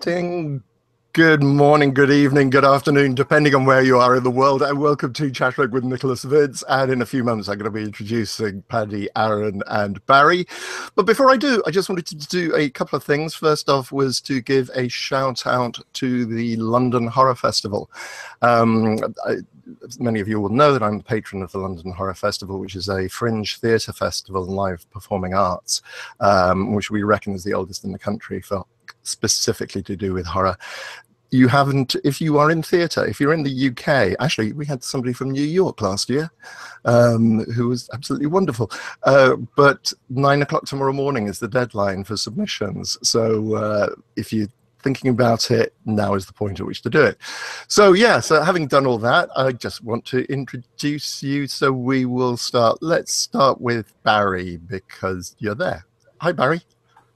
Chatting. Good morning, good evening, good afternoon, depending on where you are in the world. And welcome to Chatting with Nicholas Vince. And in a few moments, I'm going to be introducing Paddy, Aaron, and Barry. But before I do, I just wanted to do a couple of things. First off was to give a shout out to the London Horror Festival. Many of you will know that I'm the patron of the London Horror Festival, which is a fringe theatre festival and live performing arts, which we reckon is the oldest in the country for specifically to do with horror. You haven't, if you are in theatre, if you're in the UK, actually, we had somebody from New York last year who was absolutely wonderful. But 9 o'clock tomorrow morning is the deadline for submissions. So if you're thinking about it, now is the point at which to do it. So yeah, so having done all that, I just want to introduce you. So we will start. Let's start with Barry because you're there. Hi, Barry.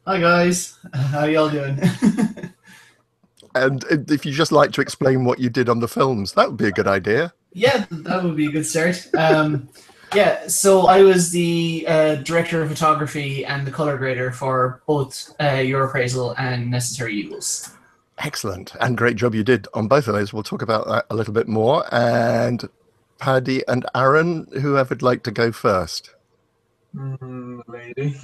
Hi guys, how are y'all doing? And if you just like to explain what you did on the films, that would be a good idea. Yeah, that would be a good start. Yeah, so I was the director of photography and the color grader for both Your Appraisal and Necessary Evils. Excellent, and great job you did on both of those. We'll talk about that a little bit more. And Paddy and Aaron, whoever would like to go first? Lady.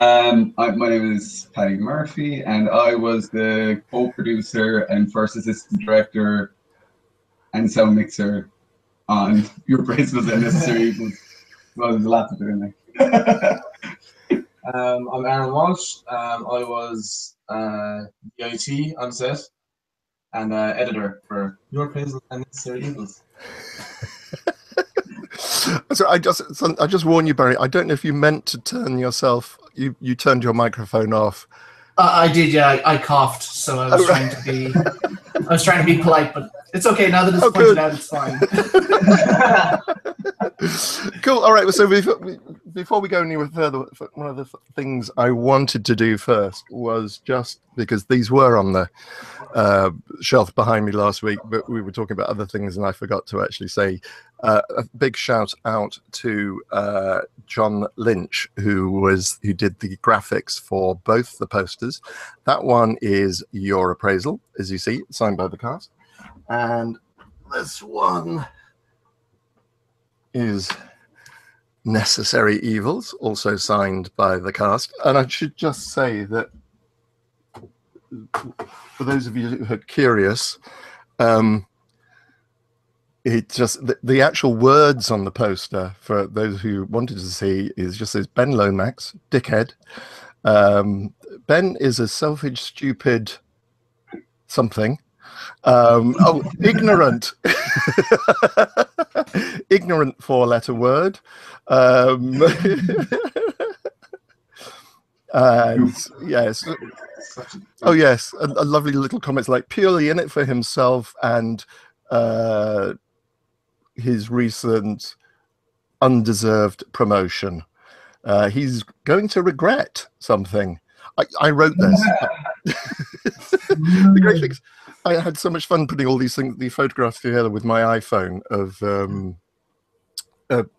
My name is Paddy Murphy, and I was the co-producer and first assistant director and sound mixer on Your Appraisal and Necessary Evils. Well, there's a lot to do in there. I'm Aaron Walsh. I was the IT on set and editor for Your Appraisal and Necessary Evils. So I just warn you, Barry, I don't know if you meant to turn yourself, you turned your microphone off. I did, yeah. I coughed, so I was trying to be polite, but it's okay now that it's pointed out. It's fine. Cool. All right. So before we go any further, one of the things I wanted to do first was just because these were on the shelf behind me last week, but we were talking about other things, and I forgot to actually say a big shout out to John Lynch, who did the graphics for both the posters. That one is Your Appraisal, as you see, signed by the cast, and this one is Necessary Evils, also signed by the cast. And I should just say that for those of you who are curious, it just the actual words on the poster for those who wanted to see is just says Ben Lomax, dickhead. Ben is a selfish, stupid something. Ignorant. Ignorant four-letter word. And yes. Oh yes, a lovely little comments like purely in it for himself and his recent undeserved promotion. He's going to regret something. I wrote this. The great thing is, I had so much fun putting all these things, the photographs together with my iPhone of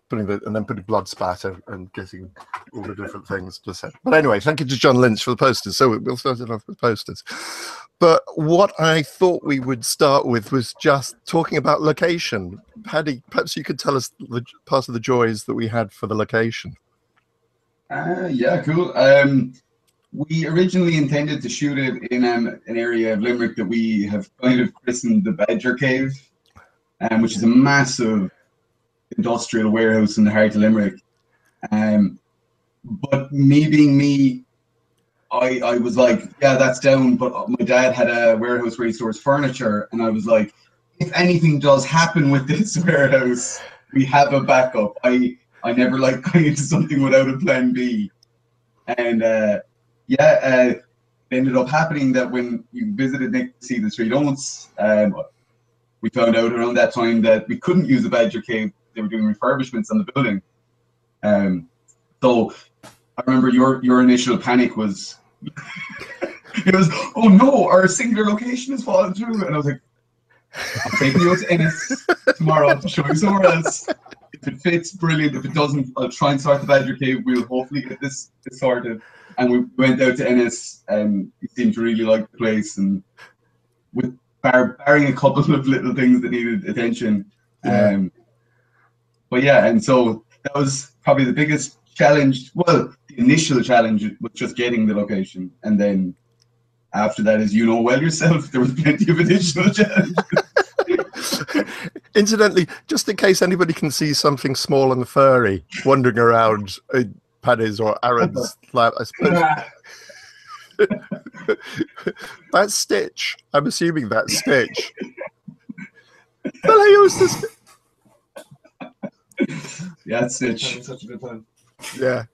putting blood spatter and getting all the different things to say. But anyway, thank you to John Lynch for the posters. So we'll start it off with posters. But what I thought we would start with was just talking about location. Paddy, perhaps you could tell us part of the joys that we had for the location. Yeah, cool. We originally intended to shoot it in an area of Limerick that we have kind of christened the Badger Cave, which is a massive industrial warehouse in the heart of Limerick. But me being me, I was like, yeah, that's down. But my dad had a warehouse where he stores furniture, and I was like, if anything does happen with this warehouse, we have a backup. I never like going into something without a plan B. And it ended up happening that when you visited Nick to see the three don'ts, we found out around that time that we couldn't use the Badger Cave. They were doing refurbishments on the building. So I remember your initial panic was, it was, oh no, our singular location is falling through. And I was like, I'll take you out to Ennis tomorrow to show you somewhere else. If it fits, brilliant. If it doesn't, I'll try and start the Badger Cave. We'll hopefully get this sorted. And we went out to Ennis, and he seemed to really like the place, and with barring a couple of little things that needed attention. Yeah. But yeah, and so that was probably the biggest challenge. Well, the initial challenge was just getting the location, and then after that, as you know well yourself, there was plenty of additional challenges. Incidentally, just in case anybody can see something small and furry wandering around Paddy's or Aaron's lab, I suppose that's Stitch. I'm assuming that's Stitch. Well, I used to Yeah, it's Stitch. Having such a good time. Yeah,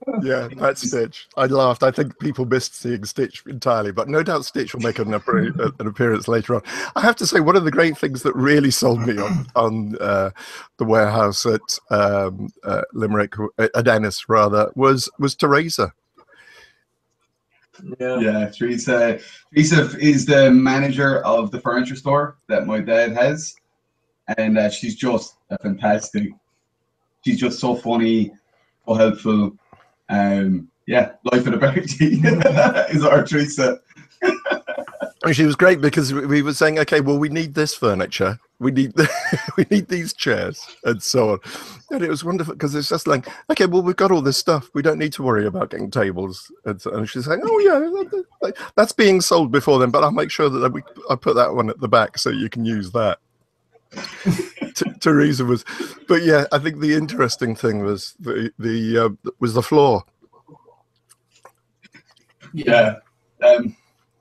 that's Stitch. I laughed. I think people missed seeing Stitch entirely, but no doubt Stitch will make an appearance later on. I have to say, one of the great things that really sold me on the warehouse at Limerick, at Ennis rather, was Teresa. Yeah, Teresa is the manager of the furniture store that my dad has, and she's just fantastic. She's just so funny, so helpful. Yeah, life at a party is our Teresa. And she was great because we were saying, okay, well, we need this furniture, we need we need these chairs, and so on. And it was wonderful because it's just like, okay, well, we've got all this stuff, we don't need to worry about getting tables. And she's saying, oh yeah, that's being sold before then, but I'll make sure that I put that one at the back so you can use that. Teresa was, but yeah, I think the interesting thing was the floor. Yeah,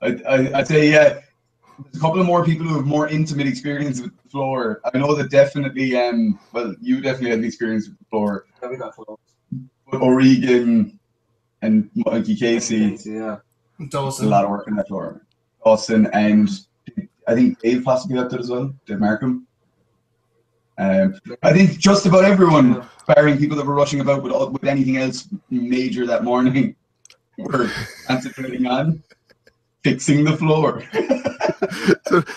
I'd say there's a couple of more people who have more intimate experience with the floor. I know that definitely, well, you definitely had an experience with the floor. Yeah, we got floor. But O'Regan and Mikey Casey, Yeah. Dawson. a lot of work on that floor. Dawson, and I think Dave possibly helped it as well. Dave Markham. I think just about everyone, barring people that were rushing about with anything else major that morning, were concentrating on fixing the floor.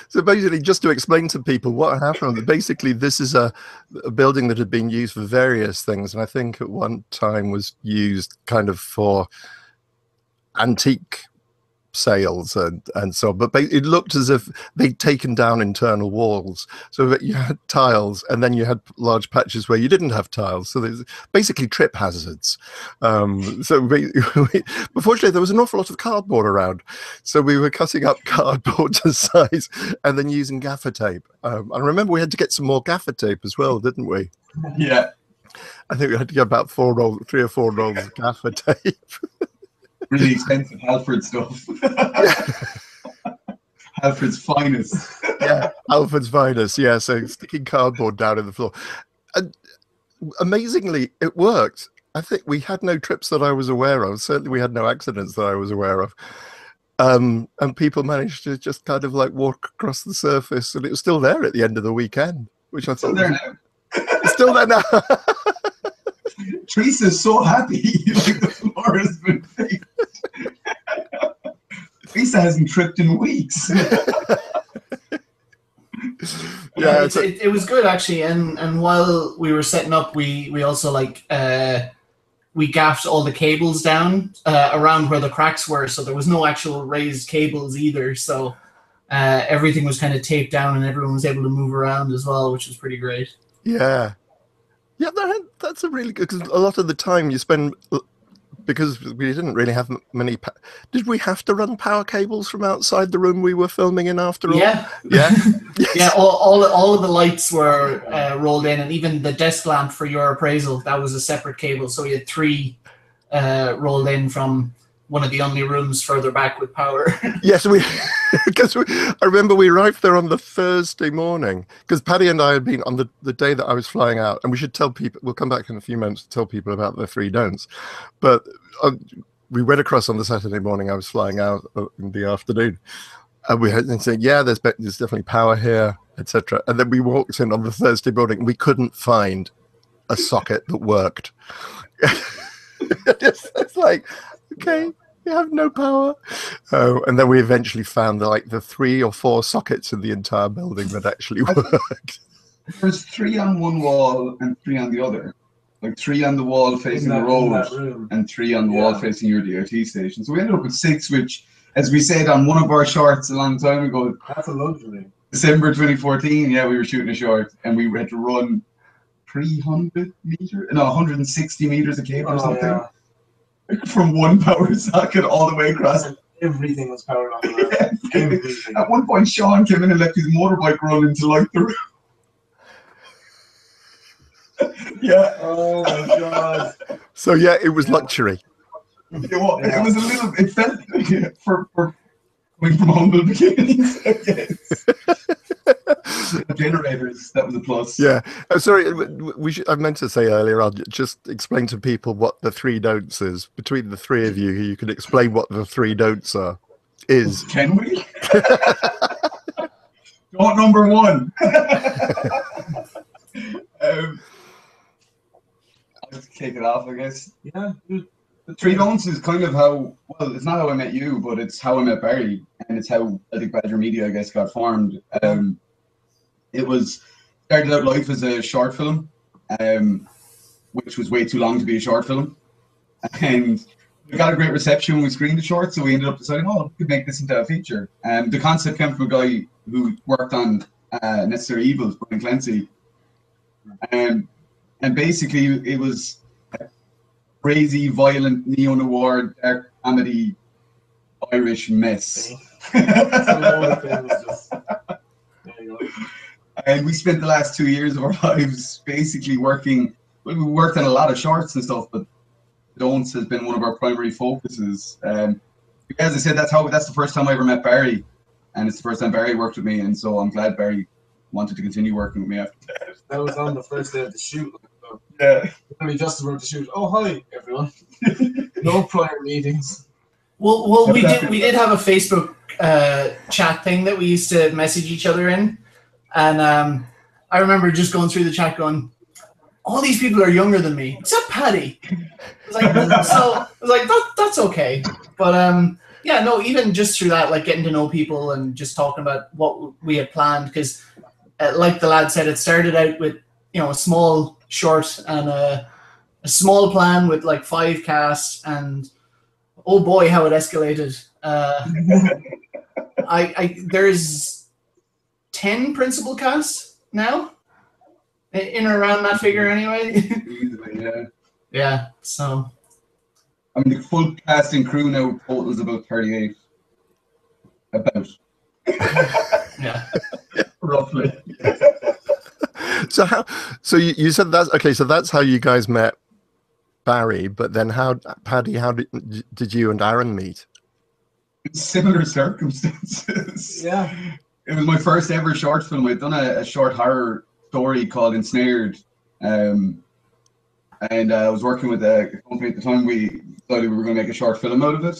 So basically, just to explain to people what happened, basically this is a building that had been used for various things, and I think at one time was used kind of for antique sales and so on. But it looked as if they'd taken down internal walls so that you had tiles, and then you had large patches where you didn't have tiles, so there's basically trip hazards. So fortunately there was an awful lot of cardboard around, so we were cutting up cardboard to size and then using gaffer tape. I remember we had to get some more gaffer tape as well, didn't we? Yeah, I think we had to get about 3 or 4 rolls of gaffer tape. really expensive Halford stuff. Halford's finest. Yeah, Alfred's finest. Yeah, so sticking cardboard down in the floor. And amazingly, it worked. I think we had no trips that I was aware of. Certainly we had no accidents that I was aware of. And people managed to just kind of like walk across the surface, and it was still there at the end of the weekend, which I thought Still there now. It's still there now. Teresa's so happy, like the floor has been fixed. Teresa hasn't tripped in weeks. Yeah, it was good actually, and while we were setting up, we also like we gaffed all the cables down around where the cracks were, so there was no actual raised cables either. So everything was kind of taped down, and everyone was able to move around as well, which was pretty great. Yeah. Yeah, that's a really good, because a lot of the time you spend, because we didn't really have many, did we have to run power cables from outside the room we were filming in after all? Yeah. Yeah. Yes. Yeah, all of the lights were rolled in, and even the desk lamp for Your Appraisal, that was a separate cable. So we had 3 rolled in from one of the only rooms further back with power. Yes, because I remember we arrived there on the Thursday morning, because Paddy and I had been on the day that I was flying out, and we should tell people, we'll come back in a few moments to tell people about the 3 don'ts, but we went across on the Saturday morning. I was flying out in the afternoon, and we had said, yeah, there's definitely power here, etc. And then we walked in on the Thursday morning, and we couldn't find a socket that worked. It's like, okay, we have no power. And then we eventually found the 3 or 4 sockets in the entire building that actually worked. There's 3 on one wall and 3 on the other. like 3 on the wall facing the road, room. and 3 on the wall facing your DOT station. So we ended up with 6, which, as we said on one of our shorts a long time ago, that's a luxury. December 2014, yeah, we were shooting a short, and we had to run 160 meters of cable or something, from one power socket all the way across. And everything was powered on. Everything. At one point, Sean came in and left his motorbike running to light the room. Yeah. Oh my god. So yeah, it was luxury. It was a little. It felt for coming from humble beginnings. I guess. Generators. That was a plus. Yeah. Sorry, I meant to say earlier on. Just explain to people what the 3 don'ts is. Between the 3 of you can explain what the 3 don'ts are. Can we? Don't number 1. I'll just kick it off, I guess. Yeah. The 3 don'ts is kind of how, well, it's not how I met you, but it's how I met Barry, and it's how Celtic Badger Media, I guess, got formed. It started out life as a short film, which was way too long to be a short film. And we got a great reception when we screened the short, so we ended up deciding, we could make this into a feature. The concept came from a guy who worked on Necessary Evils, Brian Clancy. And basically, it was a crazy, violent, neo-noir, dark comedy, Irish mess. And we spent the last 2 years of our lives basically working. We worked on a lot of shorts and stuff, but Don'ts has been one of our primary focuses. As I said, that's the first time I ever met Barry, and it's the first time Barry worked with me, and so I'm glad Barry wanted to continue working with me after that. That was on the first day of the shoot. Yeah. We just about to shoot. Oh, hi everyone. No prior meetings. Well, we did have a Facebook chat thing that we used to message each other in, and I remember just going through the chat going, all these people are younger than me except Paddy. I was like, that's okay, but yeah, no, even just through that, like getting to know people and just talking about what we had planned, because like the lad said, it started out with a small short and a small plan with like 5 casts, and oh boy, how it escalated. There's 10 principal casts now, in or around that figure anyway. Easily, yeah. Yeah, so. I mean, the full cast and crew now totals about 38. About. Yeah. Roughly. So you said that's okay. So that's how you guys met Barry. But then Paddy, how did you and Aaron meet? Similar circumstances. Yeah. It was my first ever short film. I'd done a short horror story called Ensnared. And I was working with a company at the time. We decided we were going to make a short film out of it.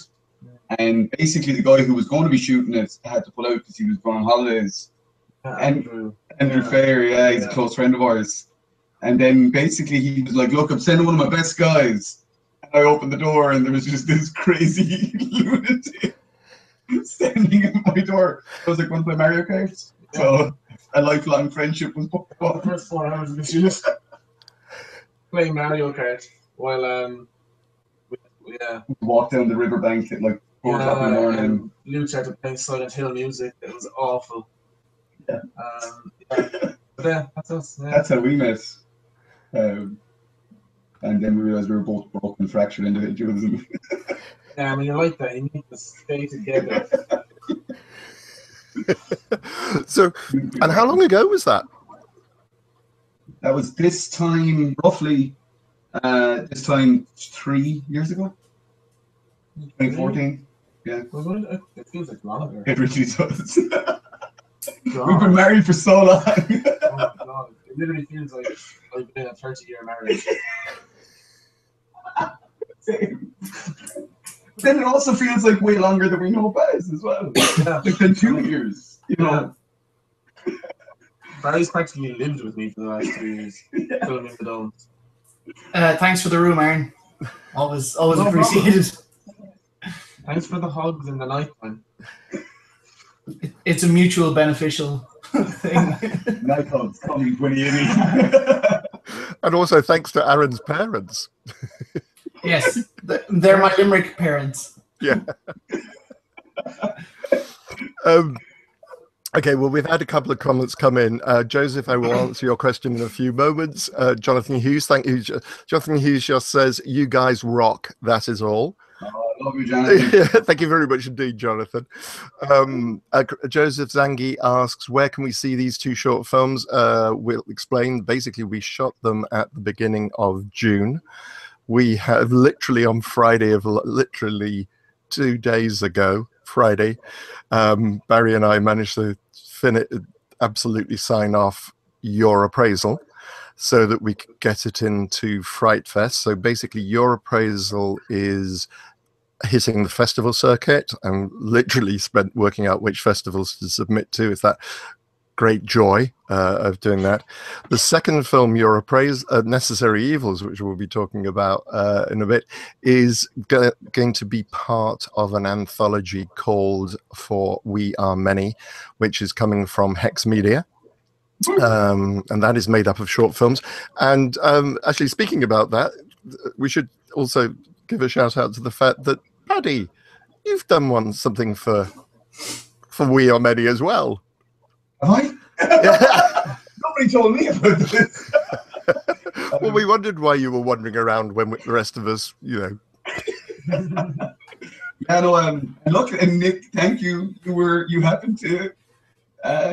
And basically the guy who was going to be shooting it had to pull out because he was going on holidays. Andrew Fair, yeah, he's a close friend of ours. And then basically he was like, look, I'm sending one of my best guys. And I opened the door and there was just this crazy lunatic standing at my door. I was like, want to play Mario Kart? Yeah. So a lifelong friendship was born. The first 4 hours of the shoot. Playing Mario Kart while we walked down the riverbank at like 4 o'clock in the morning. Luke started playing Silent Hill music. It was awful. Yeah. But yeah, that's us. Yeah. That's how we met. And then we realized we were both broken, fractured individuals. Yeah, I mean, you're like that. You need to stay together. So, and how long ago was that? That was this time, roughly, 3 years ago. 2014. Yeah. It feels like longer. It really does. We've been married for so long. Oh my God. It literally feels like I've been in a 30-year marriage. Same. But then it also feels like way longer than we know Baz as well. Yeah. Like been 2 years, you know. Barry's practically lived with me for the last 2 years. Filming the Don'ts. Thanks for the room, Aaron. Always appreciated. Thanks for the hugs in the night time. It's a mutual beneficial thing. Night hugs coming 2080. And also thanks to Aaron's parents. Yes, they're my Limerick parents. Yeah. Okay, well, we've had a couple of comments come in. Joseph, I will answer your question in a few moments. Jonathan Hughes, thank you. Jonathan Hughes just says, "You guys rock. That is all." Oh, I love you, Jonathan. Thank you very much indeed, Jonathan. Joseph Zangi asks, where can we see these two short films? We'll explain. Basically, we shot them at the beginning of June. We have literally on Friday of literally 2 days ago, Friday, Barry and I managed to absolutely sign off Your Appraisal so that we could get it into Fright Fest. So basically, Your Appraisal is hitting the festival circuit and literally spent working out which festivals to submit to. It's that great joy of doing that. The second film, Your Appraisal, Necessary Evils, which we'll be talking about in a bit, is going to be part of an anthology called For We Are Many, which is coming from Hex Media. And that is made up of short films. And actually, speaking about that, we should also give a shout out to the fact that, Paddy, you've done something for We Are Many as well. Have I? Nobody told me about this. Well, we wondered why you were wandering around when the rest of us, Yeah, no, look, and Nick, thank you. You happened to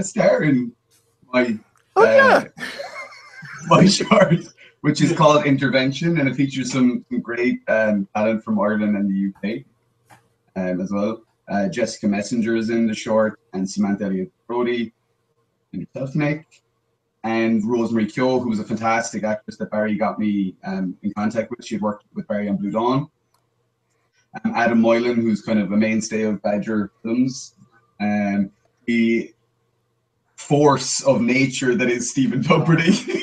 star in my my short, which is called Intervention, and it features some great talent from Ireland and the UK as well. Jessica Messenger is in the short, and Samantha Elliott-Brody, and yourself, Nick, and Rosemary Kyo, who was a fantastic actress that Barry got me in contact with. She had worked with Barry on Blue Dawn. Adam Moylan, who's kind of a mainstay of Badger films. The force of nature that is Stephen Tubridy.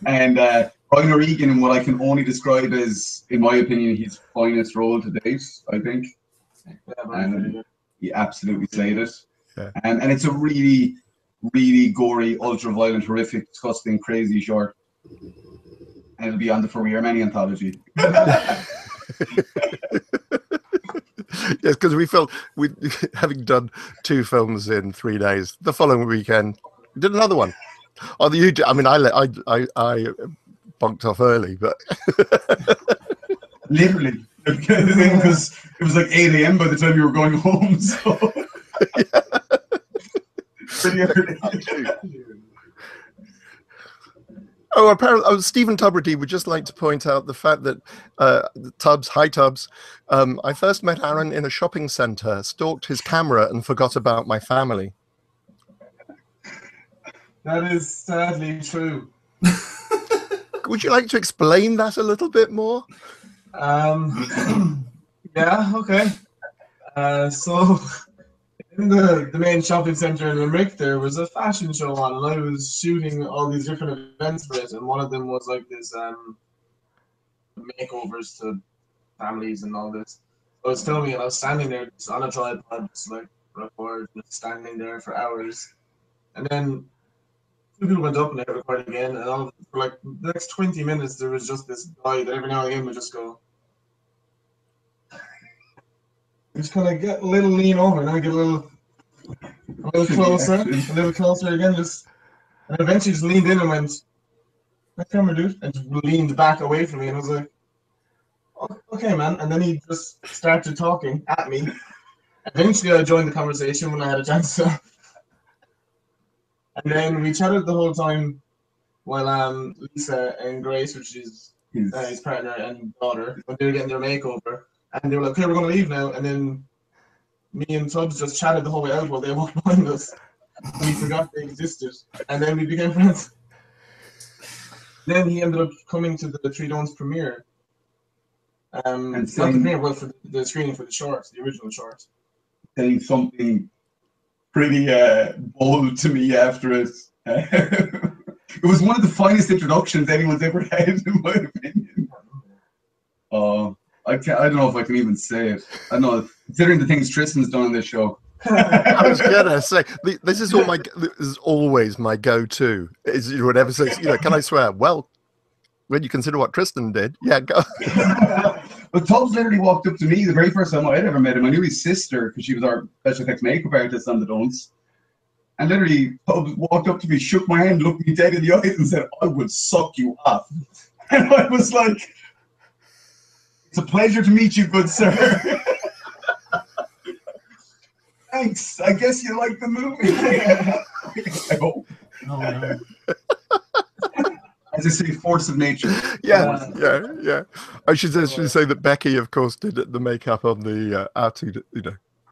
And Brian O'Regan in what I can only describe as, in my opinion, his finest role to date, I think. He absolutely slayed it. Yeah. And it's a really, really gory, ultra-violent, horrific, disgusting, crazy short. And it'll be on the For We Are Many anthology. Yes, because we felt, having done 2 films in 3 days, the following weekend, we did another one. I mean, I bunked off early, but literally, because it was like 8 a.m. by the time you were going home. So pretty early. Oh, apparently, Stephen Tubridy would just like to point out the fact that Hi Tubbs, I first met Aaron in a shopping centre, stalked his camera, and forgot about my family. That is sadly true. Would you like to explain that a little bit more? Yeah, okay. So in the main shopping centre in Limerick, there was a fashion show on, and I was shooting all these different events for it, and one of them was like this makeovers to families and all this. So I was filming, and I was standing there just on a tripod, just like record, just standing there for hours, and then 2 people went up and they recorded again, and for like the next 20 minutes there was just this guy that every now and again would just go, just kind of get a little lean over, and then get a little closer, again, and eventually just leaned in and went, "That camera, dude," and just leaned back away from me, and I was like, "Oh, okay, man." And then he just started talking at me. Eventually, I joined the conversation when I had a chance to. And then we chatted the whole time while Lisa and Grace, which is his partner and daughter, when they were getting their makeover. And they were like, "Okay, we're going to leave now." And then me and Tubbs just chatted the whole way out while they walked behind us. We forgot they existed. And then we became friends. Then he ended up coming to the Three Dawns premiere. Not the premiere, but for the screening for the shorts, the original shorts. Saying something pretty bold to me after it. It was one of the finest introductions anyone's ever had, in my opinion. I don't know if I can even say it. I don't know, considering the things Tristan's done on this show. I was gonna say this is always my go-to. Is whatever says, can I swear? Well, when you consider what Tristan did, yeah, go. But Tubbs literally walked up to me the very first time I'd ever met him. I knew his sister because she was our special effects makeup artist on the Don'ts. And literally, Tubbs walked up to me, shook my hand, looked me dead in the eyes, and said, "I will suck you off." And I was like, "It's a pleasure to meet you, good sir." Thanks. I guess you like the movie. I hope. Oh, no. As I say, force of nature. Yeah. I should say that Becky, of course, did the makeup on the our two,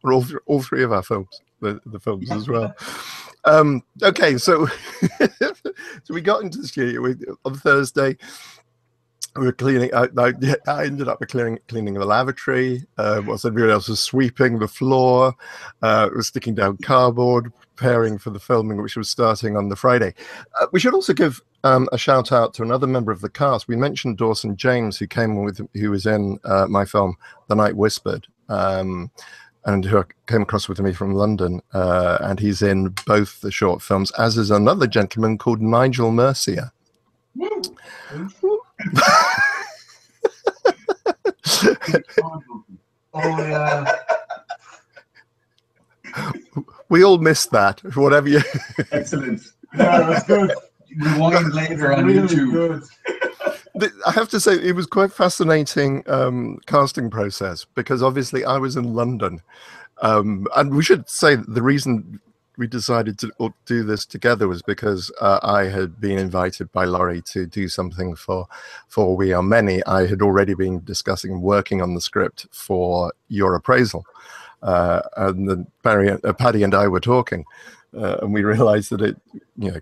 for all three of our films, the films as well. Okay, so we got into the studio on Thursday. We were cleaning. I ended up cleaning the lavatory. Whilst everyone else was sweeping the floor, was sticking down cardboard, preparing for the filming, which was starting on the Friday. We should also give a shout out to another member of the cast. We mentioned Dawson James, who was in my film, The Night Whispered, and who came across with me from London, and he's in both the short films, as is another gentleman called Nigel Mercier. Oh yeah. We all missed that. Whatever you. Excellent. Yeah, that's good. Rewind later on Really YouTube. good. I have to say, it was quite fascinating casting process, because obviously I was in London, and we should say the reason we decided to do this together was because I had been invited by Laurie to do something for We Are Many. I had already been discussing working on the script for Your Appraisal, and then Paddy and I were talking, and we realized that it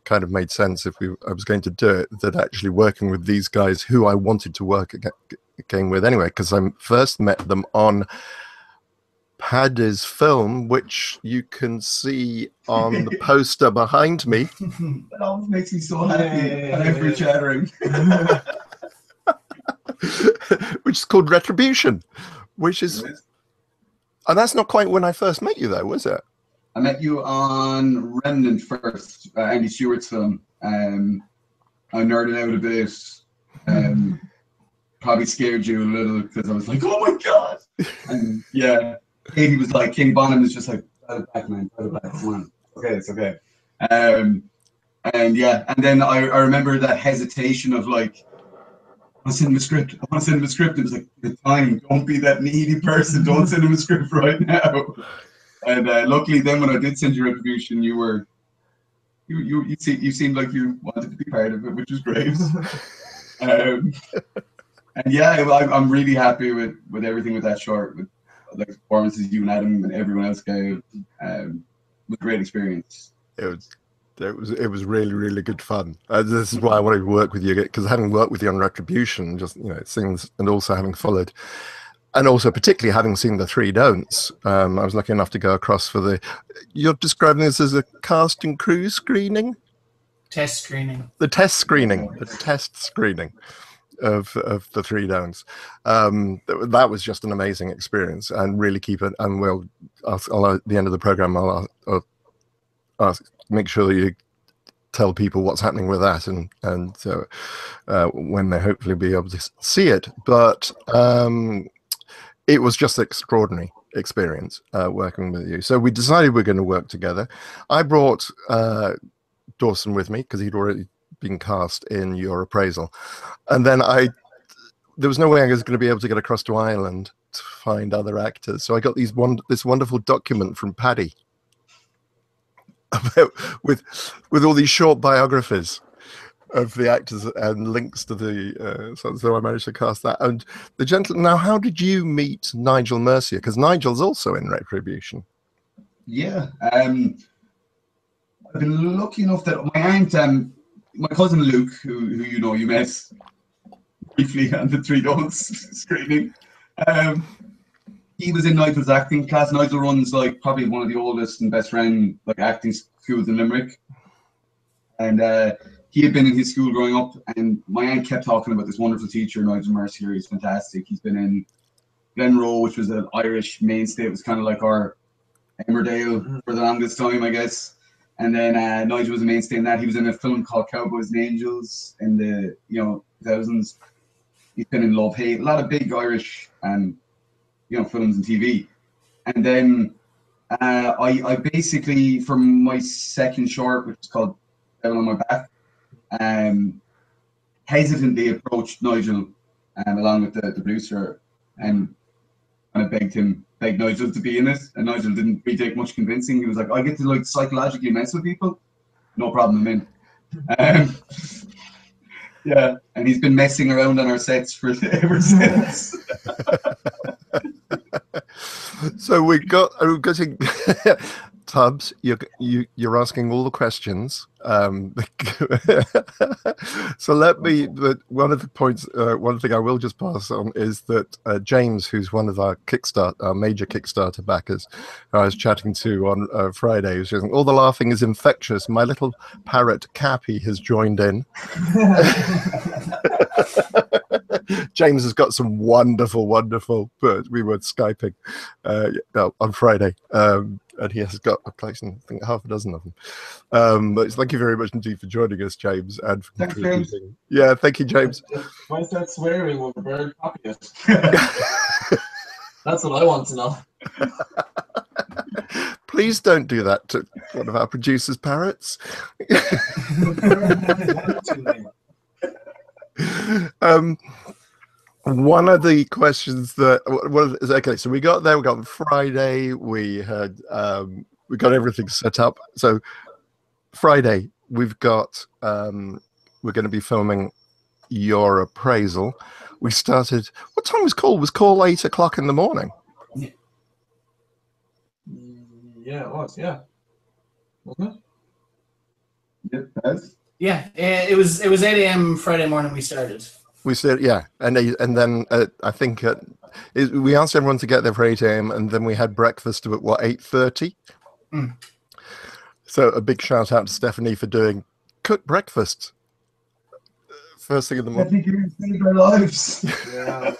kind of made sense if I was going to do it, that actually working with these guys who I wanted to work again with anyway, because I first met them on Paddy's film, which you can see on the poster behind me. That always makes me so happy. Thanks for chattering. Which is called Retribution, and that's not quite when I first met you, though, was it? I met you on Remnant first, Andy Stewart's film. I nerded out a bit. Probably scared you a little because I was like, "Oh my god!" And yeah. Katie was like, King Bonham is just like, "Put it back, man, put it back, come on, okay, it's okay." And yeah, and then I remember that hesitation of like, "I want to send him a script. I want to send him a script." It was like, "The time, don't be that needy person. Don't send him a script right now." And luckily, then when I did send you Retribution, you seemed like you wanted to be part of it, which was great. And yeah, I'm really happy with everything with that short. With the performances you and Adam and everyone else gave, was a great experience. It was really, really good fun. This is why I wanted to work with you, because having worked with you on Retribution, just things, and also having followed, and also particularly having seen the Three Don'ts, I was lucky enough to go across for you're describing this as a cast and crew screening? Test screening. The test screening of the Three Don'ts. That was just an amazing experience, and really keep it. And I'll at the end of the program, I'll make sure that you tell people what's happening with that, and when they hopefully be able to see it. But it was just an extraordinary experience working with you. So we decided we're going to work together. I brought Dawson with me because he'd already been cast in Your Appraisal, and then there was no way I was going to be able to get across to Ireland to find other actors, so I got this wonderful document from Paddy with all these short biographies of the actors and links to the so I managed to cast that. And the gentleman, now, how did you meet Nigel Mercier, because Nigel's also in Retribution? Yeah, I've been lucky enough that my aunt, my cousin Luke, who you met briefly on the Three Don'ts screening, he was in Nigel's acting class. Nigel runs like probably one of the oldest and best run acting schools in Limerick, and he had been in his school growing up. And my aunt kept talking about this wonderful teacher, Nigel Mercier. He's fantastic. He's been in Glenroe, which was an Irish mainstay. It was kind of like our Emmerdale for the longest time, I guess. And then Nigel was a mainstay in that. He was in a film called Cowboys and Angels in the 2000s. He's been in Love Hate, a lot of big Irish films and TV. And then I basically, for my second short, which is called Devil on My Back, hesitantly approached Nigel along with the producer and kind of begged Nigel to be in it. And Nigel didn't really take much convincing. He was like, I get to like psychologically mess with people. No problem, I'm in. Yeah, and he's been messing around on our sets ever since. So we're getting Tubbs. You're asking all the questions. So let me. But one of the points, one thing I will just pass on is that James, who's one of our major Kickstarter backers, who I was chatting to on Friday, was saying, "All the laughing is infectious. My little parrot Cappy has joined in." James has got some wonderful, but we were Skyping on Friday, and he has got a collection, I think, half a dozen of them. But thank you very much indeed for joining us, James, and for contributing. Yeah, thank you, James. Why is that swearing when the bird copy it? That's what I want to know. Please don't do that to one of our producers' parrots. One of the questions that so we got on Friday. We had we got everything set up. So Friday we've got we're going to be filming Your Appraisal. We started. What time was call? Was call 8 o'clock in the morning? Yeah, it was. Yeah, wasn't it? Yeah, it was 8 a.m. Friday morning we started. We said, yeah, and then I think we asked everyone to get there for 8 a.m. and then we had breakfast at 8:30. So a big shout out to Stephanie for doing cooked breakfast first thing in the morning. I think you're saved our lives. Yeah,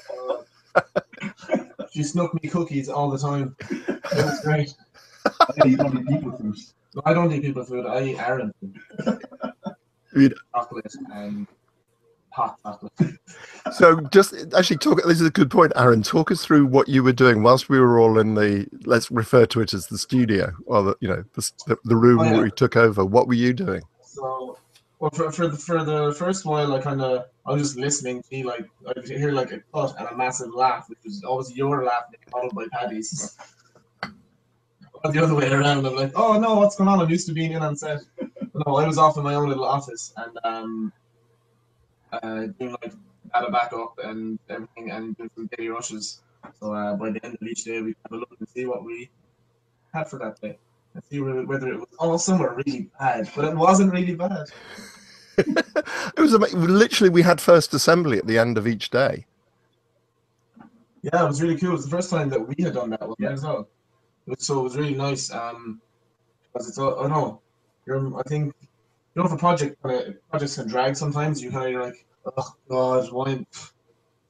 she snuck me cookies all the time. It was great. You don't eat people food. No, I don't eat people food. I eat Aaron food. Chocolate and hot chocolate. So just actually this is a good point, Aaron. Talk us through what you were doing whilst we were all in let's refer to it as the studio, or the room where we took over. What were you doing? So, well, for the first while, I was just listening to I could hear like a cut and a massive laugh, which was always your laugh followed by Paddy's. The other way around, I'm like, oh no, what's going on? I'm used to being in on set. But no, I was off in my own little office and doing like data backup and everything and doing some daily rushes. So by the end of each day, we'd have a look and see what we had for that day and see whether it was awesome or really bad. But it wasn't really bad. It was literally, we had first assembly at the end of each day. Yeah, it was really cool. It was the first time that we had done that one as well. So it was really nice because it's all, I think for projects can drag sometimes. You're like, oh god, why am I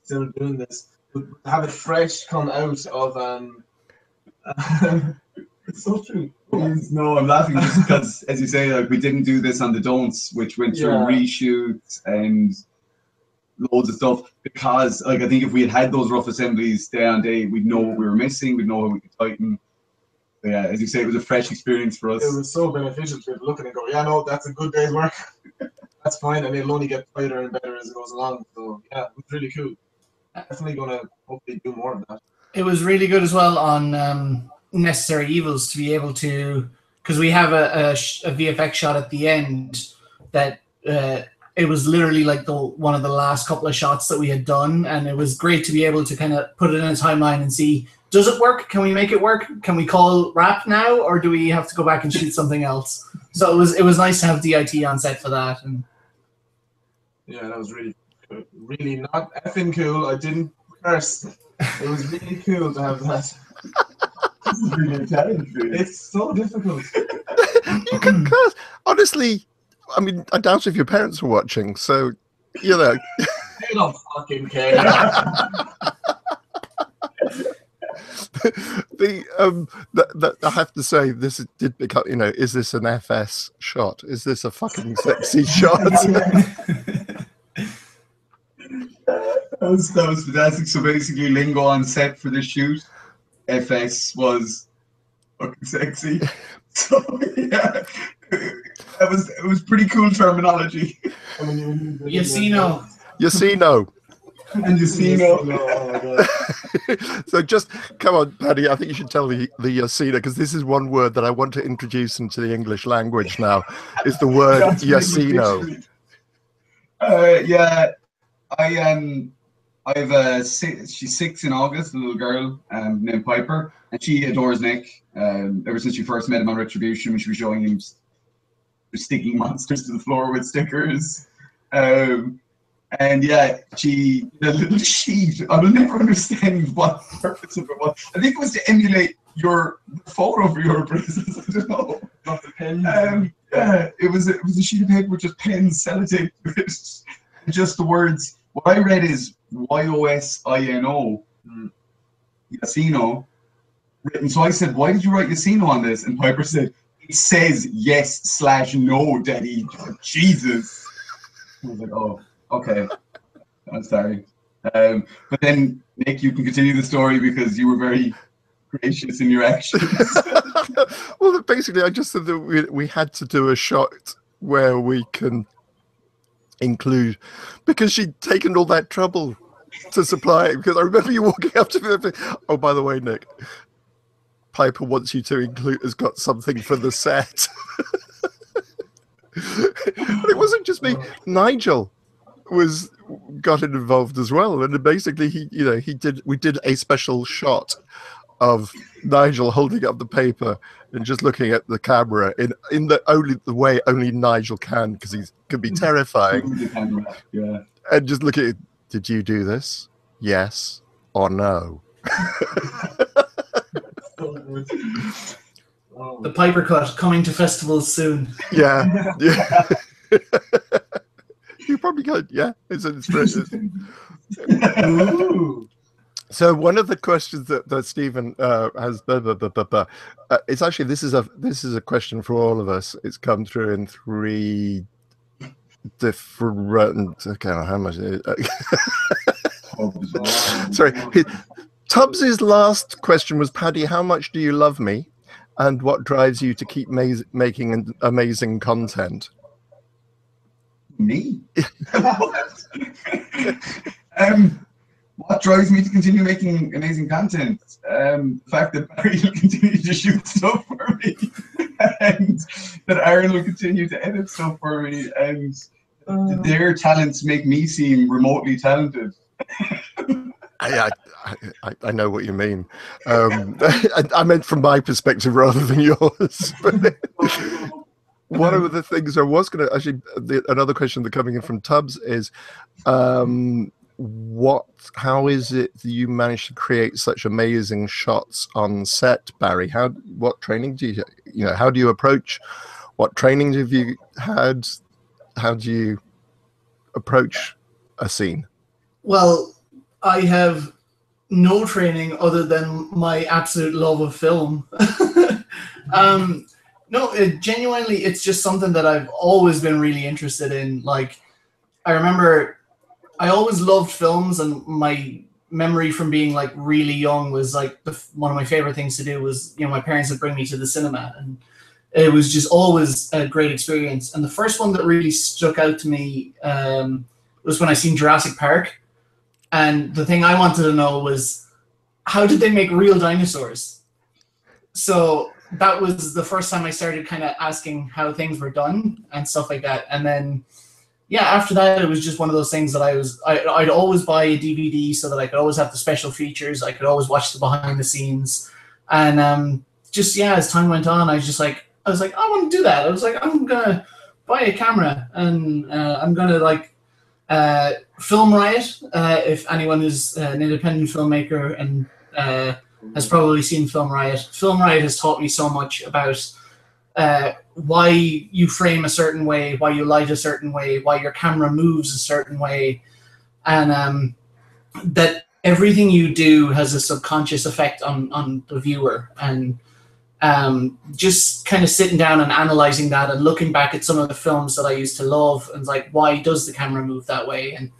still doing this? But have it fresh come out of it's so true. No, I'm laughing just because, as you say, like we didn't do this on the don'ts, which went through reshoots and loads of stuff. Because I think if we had those rough assemblies day on day, we'd know what we were missing, we'd know how we could tighten. But yeah, as you say, it was a fresh experience for us. It was so beneficial to look at it and go, yeah, no, that's a good day's work. That's fine, and it'll only get tighter and better as it goes along. So yeah, it was really cool. Definitely gonna hopefully do more of that. It was really good as well on Necessary Evils to be able to, because we have a VFX shot at the end that it was literally like one of the last couple of shots that we had done, and it was great to be able to kind of put it in a timeline and see, does it work? Can we make it work? Can we call wrap now, or do we have to go back and shoot something else? So it was nice to have DIT on set for that. And yeah, that was really not effing cool. I didn't curse. It was really cool to have that. This is really a challenge. It's so difficult. You can curse. Honestly, I mean, I doubt if your parents were watching, so you know. They don't fucking care. I have to say, this did become, is this an FS shot? Is this a fucking sexy shot? That was fantastic. So basically, lingo on set for the shoot, FS was fucking sexy. So yeah, it was pretty cool terminology. Yacino. And Yacino. Oh my God. So just come on, Paddy. I think you should tell the Yacino, because this is one word that I want to introduce into the English language now. Is the word Yacino? Yeah, I have she's 6 in August, a little girl named Piper, and she adores Nick. Ever since she first met him on Retribution, when she was showing him sticking monsters to the floor with stickers. And yeah, she did a little sheet. I will never understand what the purpose of it was. I think it was to emulate your photo for your appraisals. I don't know. Not the pen. Yeah, it was a sheet of paper with just pens, sellotape to it. Just the words. What I read is YOSINO, Yacino, written. So I said, "Why did you write Yacino on this?" And Piper said, "It says yes/no, Daddy." Jesus. I was like, "Oh, okay. I'm sorry." But then, Nick, you can continue the story because you were very gracious in your actions. Well, basically, I just said that we had to do a shot where we can include, because she'd taken all that trouble to supply it. Because I remember you walking up to me and, "Oh, by the way, Nick, Piper wants you to include, has got something for the set." But it wasn't just me. Nigel got involved as well, and basically we did a special shot of Nigel holding up the paper and just looking at the camera in the way only Nigel can, because he can be terrifying. Yeah. And just look at it. "Did you do this? Yes or no?" The Piper cut coming to festivals soon. Yeah. You probably could. Yeah, it's So one of the questions that Stephen has, it's actually, this is a question for all of us. It's come through in 3 different. Okay, how much? Sorry, Tubbs's last question was, "Paddy, how much do you love me, and what drives you to keep making amazing content?" Me? What drives me to continue making amazing content? The fact that Barry will continue to shoot stuff for me, and that Aaron will continue to edit stuff for me, and their talents make me seem remotely talented. I know what you mean. I meant from my perspective rather than yours. One of the things I was going to actually, another question that coming in from Tubbs is, how is it that you managed to create such amazing shots on set, Barry? What training do how do you approach? What training have you had? How do you approach a scene? Well, I have no training other than my absolute love of film. No, genuinely, it's just something that I've always been really interested in. Like, I remember I always loved films, and my memory from being like really young was like one of my favorite things to do was, my parents would bring me to the cinema, and it was just always a great experience. And the first one that really stuck out to me was when I seen Jurassic Park. And the thing I wanted to know was, how did they make real dinosaurs? So that was the first time I started kind of asking how things were done and stuff like that. And then, yeah, after that, it was just one of those things that I'd always buy a DVD so that I could always have the special features. I could always watch the behind the scenes. And as time went on, I was like, I want to do that. I was like, I'm going to buy a camera, and I'm going to Film Riot. If anyone is an independent filmmaker and has probably seen Film Riot. Film Riot has taught me so much about why you frame a certain way, why you light a certain way, why your camera moves a certain way, and that everything you do has a subconscious effect on the viewer, and just kind of sitting down and analyzing that and looking back at some of the films that I used to love and like, why does the camera move that way and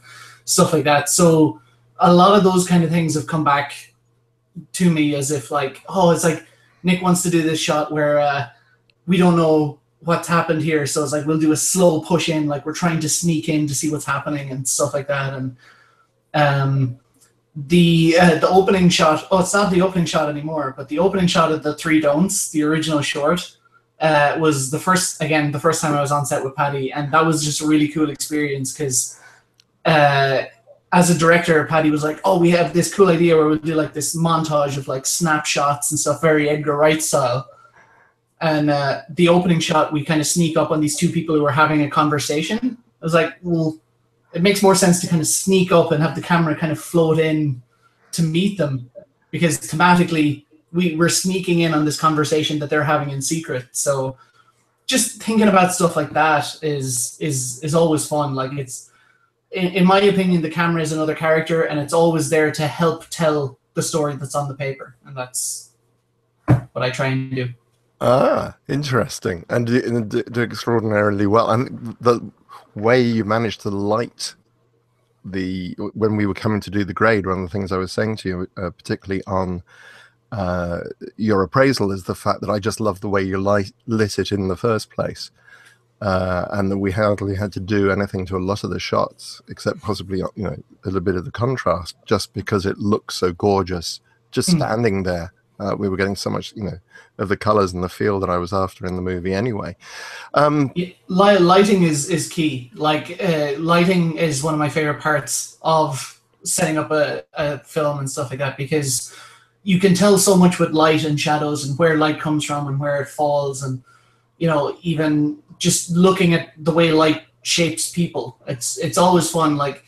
stuff like that. So a lot of those kind of things have come back to me as if like, oh, it's like Nick wants to do this shot where we don't know what's happened here, so it's like we'll do a slow push in, like we're trying to sneak in to see what's happening and stuff like that. And the opening shot, oh, it's not the opening shot anymore, but the opening shot of the Three Don'ts, the original short, was the first time I was on set with Paddy, and that was just a really cool experience because as a director, Paddy was like, oh, we have this cool idea where we'll do like this montage of like snapshots and stuff, very Edgar Wright style. And the opening shot, we kind of sneak up on these two people who are having a conversation. I was like, well, it makes more sense to kind of sneak up and have the camera kind of float in to meet them, because thematically we're sneaking in on this conversation that they're having in secret. So just thinking about stuff like that is always fun. Like, it's, in my opinion, the camera is another character, and it's always there to help tell the story that's on the paper, and that's what I try and do. Ah, interesting, and do extraordinarily well. And the way you managed to light when we were coming to do the grade, one of the things I was saying to you, particularly on Your Appraisal, is the fact that I just love the way you lit it in the first place, and that we hardly had to do anything to a lot of the shots, except possibly, you know, a little bit of the contrast, just because it looks so gorgeous just standing there. We were getting so much, you know, of the colors and the feel that I was after in the movie anyway. Lighting is key. Like, lighting is one of my favorite parts of setting up a film and stuff like that, because you can tell so much with light and shadows and where light comes from and where it falls, and, you know, even just looking at the way light shapes people. It's always fun. Like,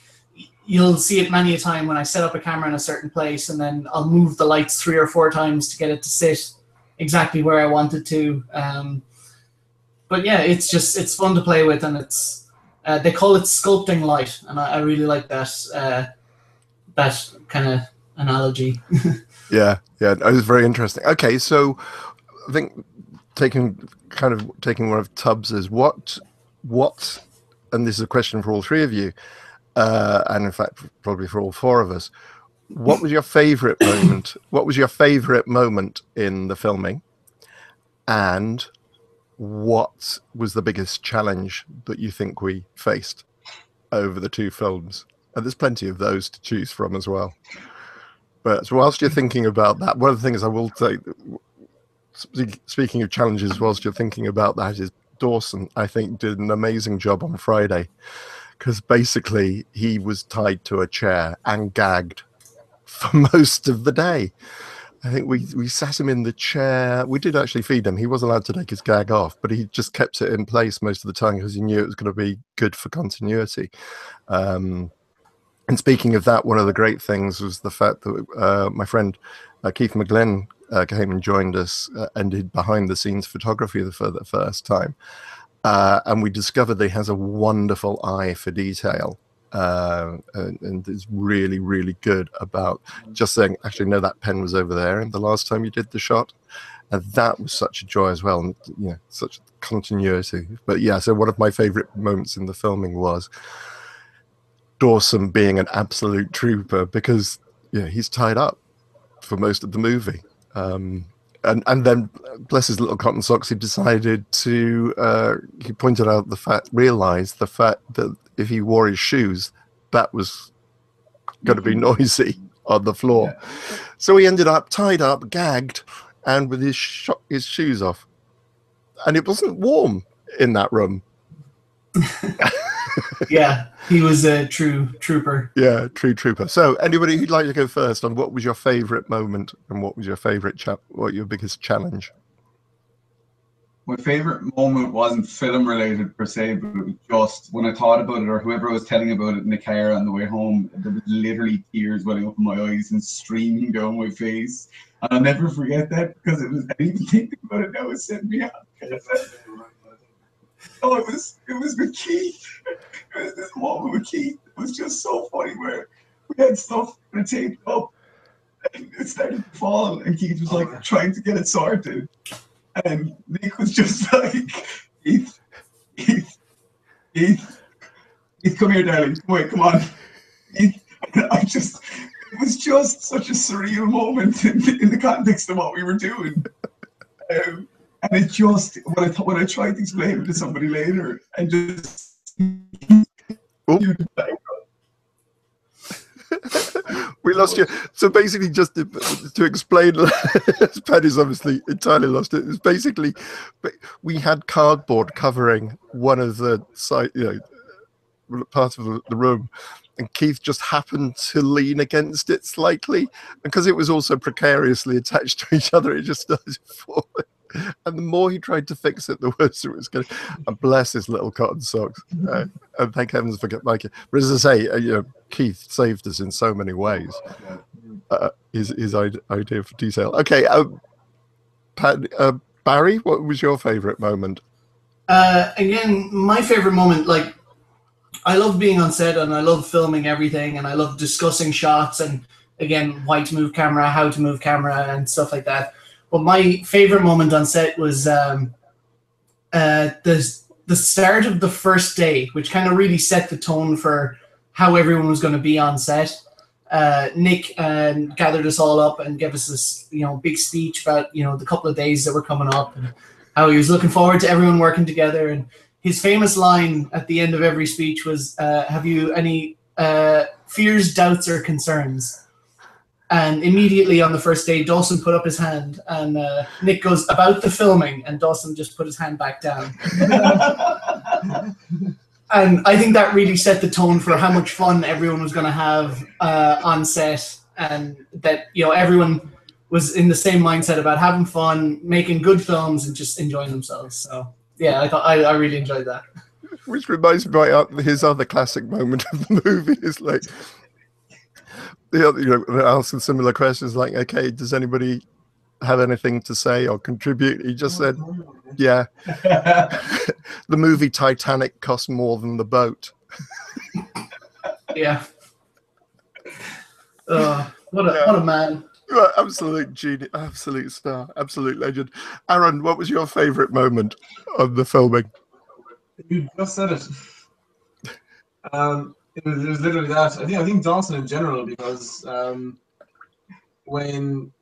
you'll see it many a time when I set up a camera in a certain place, and then I'll move the lights 3 or 4 times to get it to sit exactly where I want it to. But yeah, it's fun to play with, and it's they call it sculpting light, and I really like that kind of analogy. Yeah, it was very interesting. Okay, so I think taking one of Tubbs's, what, and this is a question for all three of you, and in fact probably for all 4 of us, what was your favorite moment? What was your favorite moment in the filming, and what was the biggest challenge that you think we faced over the 2 films? And there's plenty of those to choose from as well. But whilst you're thinking about that, one of the things I will say, speaking of challenges, whilst you're thinking about that, is Dawson, I think, did an amazing job on Friday, because basically he was tied to a chair and gagged for most of the day. I think we sat him in the chair. We did actually feed him. He was allowed to take his gag off, but he just kept it in place most of the time because he knew it was going to be good for continuity. And speaking of that, one of the great things was the fact that my friend Keith McGlynn came and joined us and did behind-the-scenes photography for the first time. And we discovered that he has a wonderful eye for detail. And is really, really good about just saying, actually, no, that pen was over there, and the last time you did the shot, and that was such a joy as well, and such continuity. But yeah, so one of my favorite moments in the filming was Dawson being an absolute trooper, because he's tied up for most of the movie, and then bless his little cotton socks, he decided to he pointed out realized the fact that if he wore his shoes, that was going to be noisy on the floor. Yeah. So he ended up tied up, gagged, and with his shoes off. And it wasn't warm in that room. Yeah, he was a true trooper. Yeah, true trooper. So anybody who'd like to go first on what was your favorite moment and what was your favorite what your biggest challenge? My favorite moment wasn't film related per se, but it was just when I thought about it, or whoever I was telling about it in the car on the way home, there was literally tears welling up in my eyes and streaming down my face. And I'll never forget that, because it was, I didn't even think about it now, it set me up. Oh, it was with Keith. It was this moment with Keith. It was just so funny where we had stuff taped up, and it started to fall, and Keith was like trying to get it sorted, and Nick was just like, Keith, come here, darling. Wait, come on. Keith, it was just such a surreal moment in the context of what we were doing. And it just, when I tried to explain it to somebody later, and just... We lost you. So basically, just to explain, Paddy's obviously entirely lost it. It's basically, we had cardboard covering one of the side, part of the room, and Keith just happened to lean against it slightly, because it was also precariously attached to each other. It just started falling. And the more he tried to fix it, the worse it was going. And bless his little cotton socks. And thank heavens for Mikey. But as I say, Keith saved us in so many ways. His idea for detail. Okay, Barry, what was your favourite moment? Again, my favourite moment, like, I love being on set and I love filming everything and I love discussing shots and, again, why to move camera, how to move camera and stuff like that. But my favorite moment on set was the start of the first day, which kind of really set the tone for how everyone was going to be on set. Nick gathered us all up and gave us this, big speech about, the couple of days that were coming up and how he was looking forward to everyone working together. And his famous line at the end of every speech was, "Have you any fears, doubts, or concerns?" And immediately on the first day, Dawson put up his hand, and Nick goes, "About the filming," and Dawson just put his hand back down. And I think that really set the tone for how much fun everyone was going to have on set, and that everyone was in the same mindset about having fun, making good films, and just enjoying themselves. So yeah, I really enjoyed that. Which reminds me of his other classic moment of the movie is like, asking similar questions like, okay, does anybody have anything to say or contribute? He just said, yeah. The movie Titanic cost more than the boat. Yeah. What a man. Absolute genius, absolute star, absolute legend. Aaron, what was your favourite moment of the filming? You just said it. It was literally that. I think Dawson in general, because when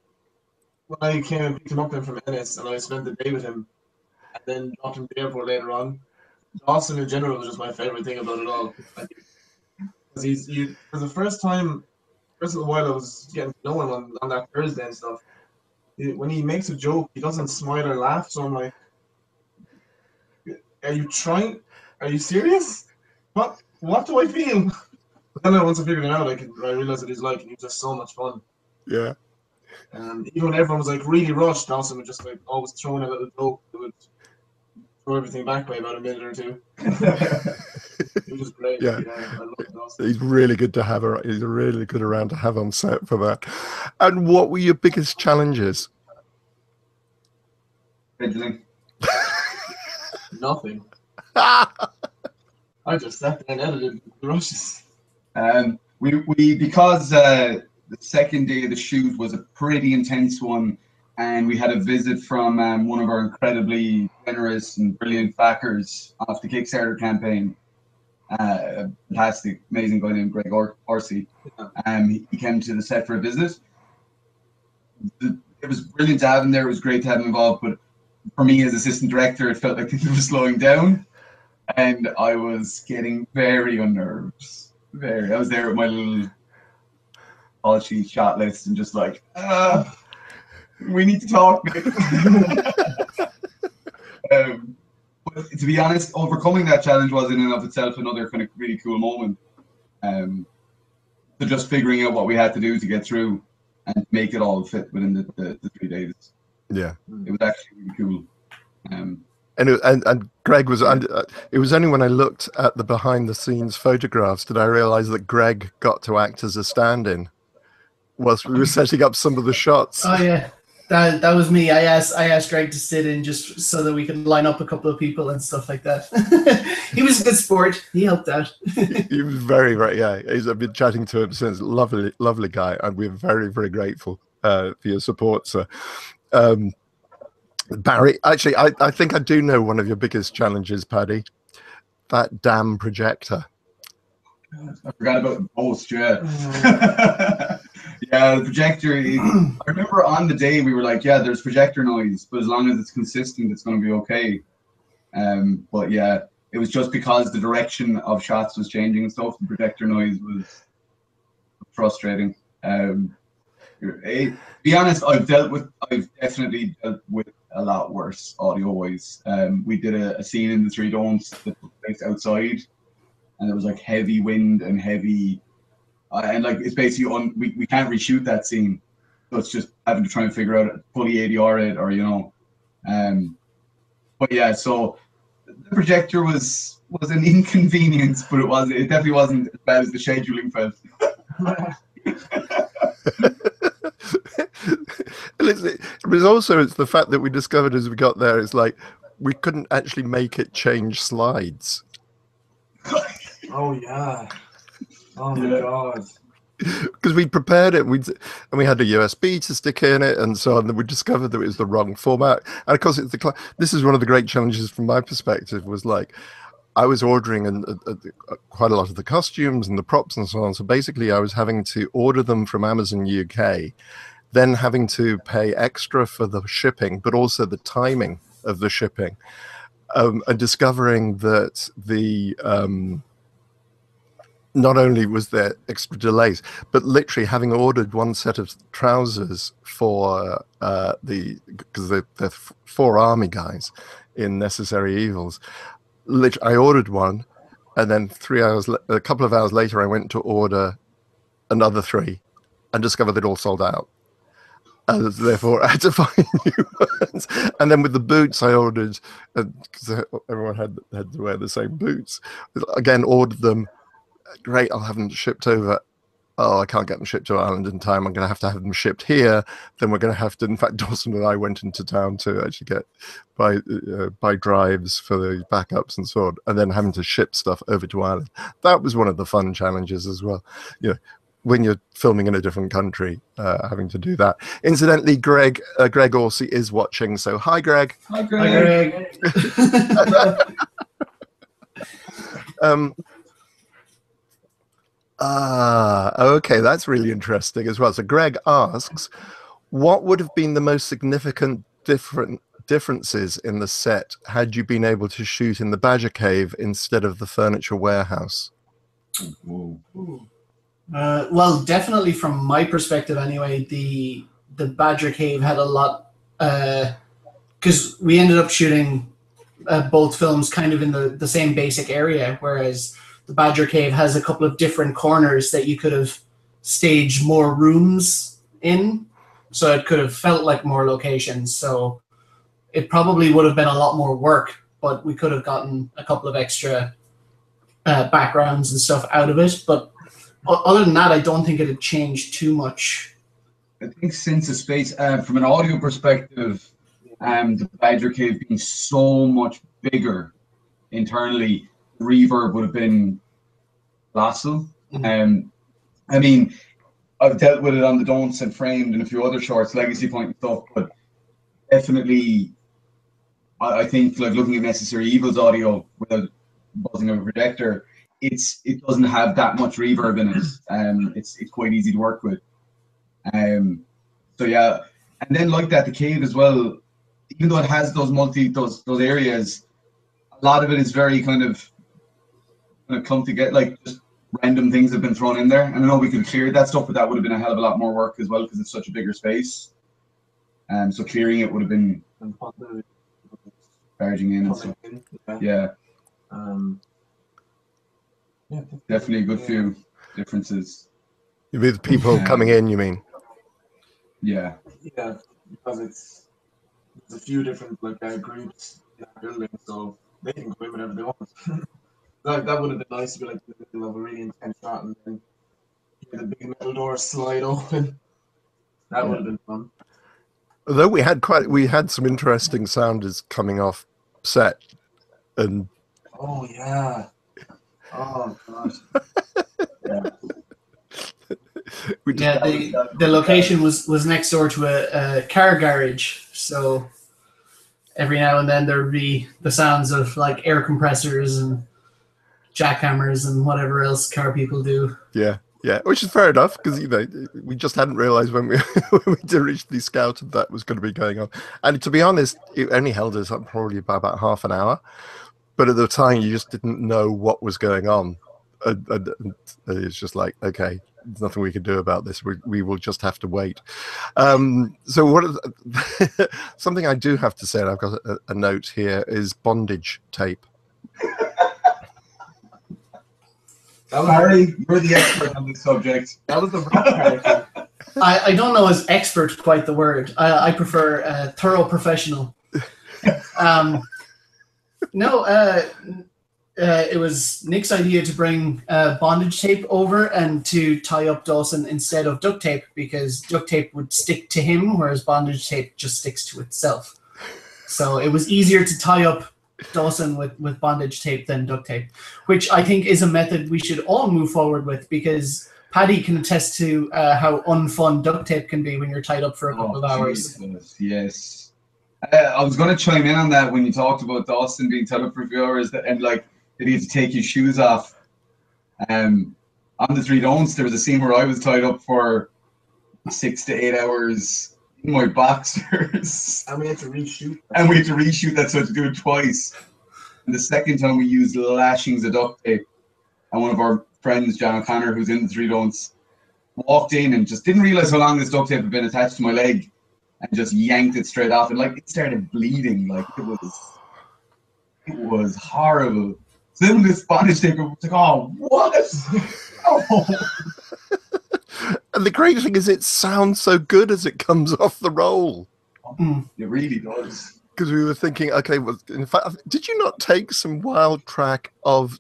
I came and picked him up then from Ennis and I spent the day with him and then dropped him to the airport later on, Dawson in general was just my favourite thing about it all. Because for the first little while I was getting to know him on that Thursday and stuff, when he makes a joke, he doesn't smile or laugh, so I'm like, are you trying? Are you serious? What do I feel? But then once I figured it out, I realized that he's just so much fun. Yeah. And even when everyone was like really rushed, Dawson would just always throw in a little joke that would throw everything back by about a minute or two. It was great. Yeah. I love Dawson. He's really good to have. He's really good around to have on set for that. And what were your biggest challenges? Everything. Nothing. I just sat there and edited the rushes. We because the second day of the shoot was a pretty intense one, and we had a visit from one of our incredibly generous and brilliant backers off the Kickstarter campaign. A fantastic, amazing guy named Greg Orsi. He came to the set for a visit. It was brilliant to have him there. It was great to have him involved, but for me as assistant director, it felt like things were slowing down. And I was getting very unnerved. I was there with my little all sheet shot list and just like, we need to talk. But to be honest, overcoming that challenge was in and of itself another kind of really cool moment. So just figuring out what we had to do to get through and make it all fit within the 3 days. Yeah, it was actually really cool. And Greg was, it was only when I looked at the behind the scenes photographs did I realize that Greg got to act as a stand-in whilst we were setting up some of the shots. Oh yeah, That was me. I asked Greg to sit in just so that we could line up a couple of people and stuff like that. He was a good sport. He helped out. He was very, very, I've been chatting to him since. Lovely, lovely guy, and we're very, very grateful for your support, sir. Barry, actually, I think I do know one of your biggest challenges, Paddy. That damn projector. I forgot about the post, yeah. Yeah, the projector. I remember on the day we were like, yeah, there's projector noise, but as long as it's consistent, it's going to be okay. But yeah, it was just because the direction of shots was changing and stuff. The projector noise was frustrating. To be honest, I've definitely dealt with a lot worse audio-wise. We did a scene in the Three Domes that took place outside, and there was like heavy wind and heavy, and like it's basically we can't reshoot that scene, so it's just having to try and figure out fully ADR it, or you know, but yeah, so the projector was an inconvenience, but it definitely wasn't as bad as the scheduling felt. It's the fact that we discovered as we got there, it's like we couldn't actually make it change slides. Oh yeah. Oh my god. Because we prepared it, and we had a USB to stick in it, and so on. And we discovered that it was the wrong format. And of course, this is one of the great challenges from my perspective. Was like I was ordering quite a lot of the costumes and the props and so on. So basically, I was having to order them from Amazon UK, then having to pay extra for the shipping, but also the timing of the shipping, and discovering that not only was there extra delays, but literally having ordered one set of trousers for because they're 4 army guys in Necessary Evils. Literally, I ordered one, and then a couple of hours later, I went to order another 3, and discovered they'd all sold out. And therefore, I had to find new ones. And then with the boots, I ordered, because everyone had to wear the same boots. Again, ordered them. Great, I'll have them shipped over. Oh, I can't get them shipped to Ireland in time. I'm going to have them shipped here. Then we're going to have to. In fact, Dawson and I went into town to actually get buy drives for the backups and so on, and then having to ship stuff over to Ireland. That was one of the fun challenges as well. You know, when you're filming in a different country, having to do that. Incidentally, Greg Orsi is watching. So hi, Greg. Hi, Greg. Okay, that's really interesting as well. So Greg asks, what would have been the most significant differences in the set had you been able to shoot in the Badger Cave instead of the furniture warehouse? Well, definitely from my perspective anyway, the Badger Cave had a lot, because we ended up shooting both films kind of in the same basic area, whereas the Badger Cave has a couple of different corners that you could have staged more rooms in, so it could have felt like more locations. So it probably would have been a lot more work, but we could have gotten a couple of extra backgrounds and stuff out of it. But other than that, I don't think it had changed too much. I think Sense of Space, from an audio perspective, the Badger Cave being so much bigger internally, reverb would have been colossal. I mean, I've dealt with it on the Don'ts and Framed and a few other shorts, Legacy Point and stuff, but definitely I think like looking at Necessary Evils audio without buzzing of a projector, it doesn't have that much reverb in it. It's quite easy to work with. So yeah, and then like that, the cave as well, even though it has those areas, a lot of it is very kind of come to get like just random things have been thrown in there. And I know we could have cleared that stuff, but that would have been a hell of a lot more work as well because it's such a bigger space. So clearing it would have been barging in and stuff. Yeah. Definitely a good few differences. With people coming in, you mean? Yeah. Yeah, because there's a few different groups in that building, so they can go in whenever they want. That would have been nice to be like in the middle of a really intense shot and then the big metal door slide open. That would have been fun. Although we had some interesting sounders coming off set, and oh yeah, oh gosh, yeah. The location was next door to a car garage, so every now and then there'd be the sounds of like air compressors and jackhammers and whatever else car people do. Yeah, which is fair enough, because we just hadn't realized when we when we originally scouted that was going to be going on. And to be honest, it only held us up probably by about half an hour, but at the time you just didn't know what was going on, and it's just like, okay, there's nothing we can do about this. We will just have to wait. So something I do have to say, and I've got a note here, is bondage tape. Harry, you're the expert on this subject. That was the wrong I don't know as expert quite the word. I prefer thorough professional. It was Nick's idea to bring bondage tape over and to tie up Dawson instead of duct tape, because duct tape would stick to him, whereas bondage tape just sticks to itself. So it was easier to tie up Dawson with bondage tape than duct tape, which I think is a method we should all move forward with, because Paddy can attest to how unfun duct tape can be when you're tied up for a couple of hours. Jesus, yes. I was going to chime in on that when you talked about Dawson being tied up for a few hours, and like, did he have to take his shoes off? On the Three Don'ts, there was a scene where I was tied up for 6 to 8 hours in my boxers. And we had to reshoot. And we had to reshoot that, so I had to do it twice. And the second time we used lashings of duct tape. And one of our friends, John O'Connor, who's in the Three Don'ts, walked in and just didn't realize how long this duct tape had been attached to my leg, and just yanked it straight off. And like, it started bleeding. Like, it was horrible. So then this bondage tape, was like, oh, what? Oh. And the great thing is, it sounds so good as it comes off the roll. It really does. Because we were thinking, okay, well, in fact, did you not take some wild track of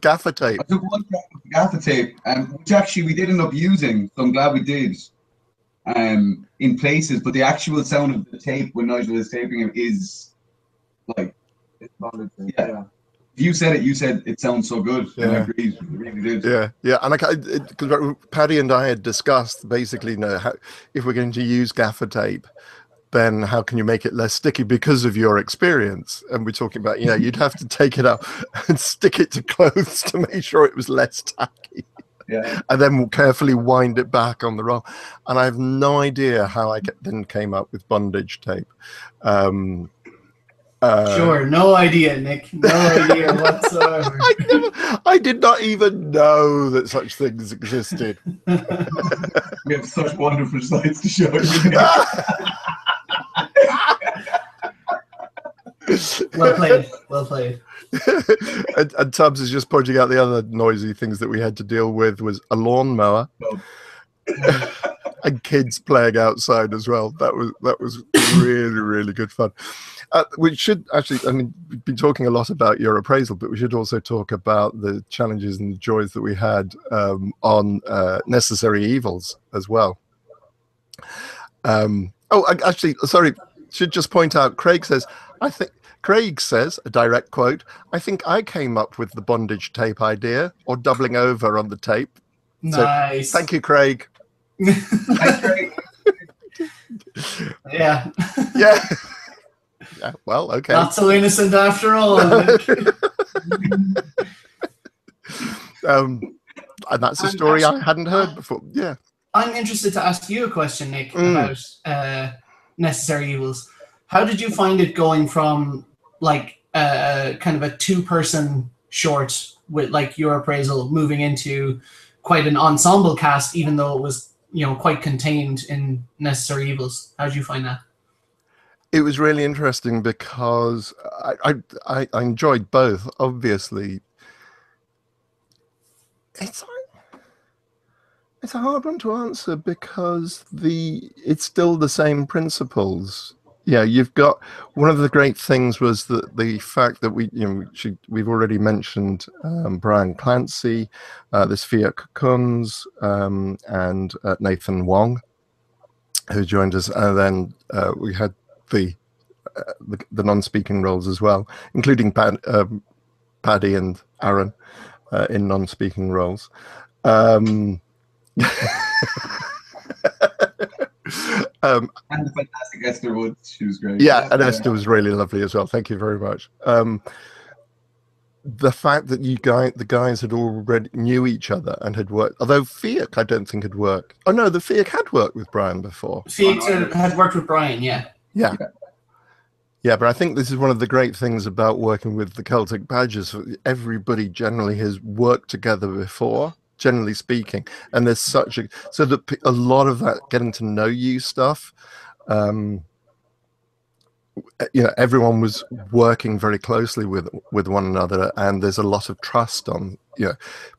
gaffer tape? I took one track of gaffer tape, which actually we did end up using, so I'm glad we did, in places. But the actual sound of the tape when Nigel is taping it is like, yeah. You said it sounds so good. Yeah. And I agreed. It really did. Yeah. And because Paddy and I had discussed basically, if we're going to use gaffer tape, then how can you make it less sticky because of your experience? And we're talking about, you'd have to take it out and stick it to clothes to make sure it was less tacky. Yeah. And then we'll carefully wind it back on the roll. And I have no idea how I then came up with bondage tape. Sure, no idea, Nick. No idea whatsoever. I did not even know that such things existed. We have such wonderful sights to show you. Well played. And Tubbs is just pointing out the other noisy things that we had to deal with was a lawnmower. And kids playing outside as well. That was really, really good fun. We should actually, we've been talking a lot about Your Appraisal, but we should also talk about the challenges and the joys that we had on Necessary Evils as well. Should just point out, Craig says, a direct quote, "I think I came up with the bondage tape idea," or doubling over on the tape. Nice. So, thank you, Craig. Thanks, Craig. Yeah. Yeah. Yeah. Well, okay. Not so innocent after all. And that's a story I hadn't heard before. Yeah. I'm interested to ask you a question, Nick, about Necessary Evils. How did you find it going from like kind of a two-person short with like Your Appraisal moving into quite an ensemble cast, even though it was quite contained in Necessary Evils? How did you find that? It was really interesting because I enjoyed both. Obviously, it's a hard one to answer because it's still the same principles. Yeah, you've got one of the great things was that the fact that we've already mentioned Brian Clancy, this Fiat Kunz, and Nathan Wong. who joined us, and then we had the non-speaking roles as well, including Paddy and Aaron in non-speaking roles. And the fantastic Esther Woods, she was great. Yeah, and Esther was really lovely as well. Thank you very much. The fact that the guys had already knew each other and had worked, although Fiach I don't think had worked. Oh no, the Fiach had worked with Brian before. Fiach had worked with Brian, yeah. Yeah, but I think this is one of the great things about working with the Celtic Badgers. Everybody generally has worked together before, generally speaking, and there's so that a lot of that getting to know you stuff. Everyone was working very closely with one another, and there's a lot of trust on.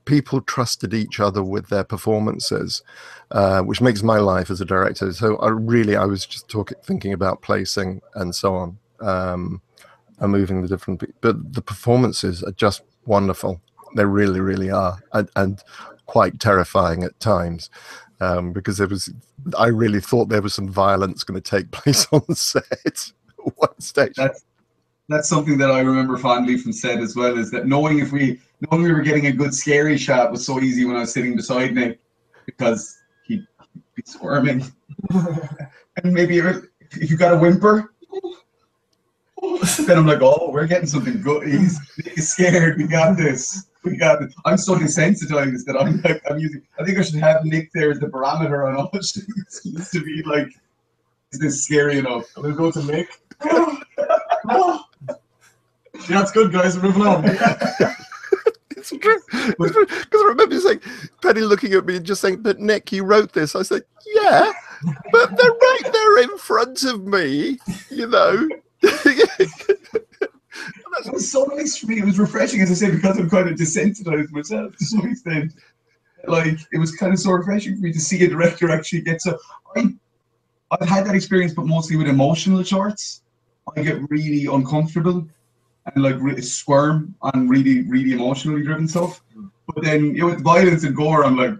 People trusted each other with their performances, which makes my life as a director. So I was just thinking about placing and so on. And moving the different, but the performances are just wonderful. They really, really are, and quite terrifying at times, because I really thought there was some violence going to take place on the set at one stage. That's something that I remember fondly from set as well. Is that knowing we were getting a good scary shot was so easy when I was sitting beside Nick, because he'd be squirming, and maybe if you got a whimper. Then I'm like, oh, we're getting something good. He's scared. We got this. I'm so desensitized that I'm using. I think I should have Nick there as the barometer on all things to be like, is this scary enough? I'm gonna go to Nick. Yeah, it's good, guys. We're moving on. It's true. Because I remember saying, Paddy looking at me and just saying, "But Nick, you wrote this." I said, "Yeah, but they're right there in front of me, It was so nice for me. It was refreshing, as I said, because I'm kind of desensitized myself to some extent. Like, it was kind of so refreshing for me to see a director actually get so. I've had that experience, but mostly with emotional shorts. I get really uncomfortable and like really squirm on really, really emotionally driven stuff. But then, with violence and gore, I'm like,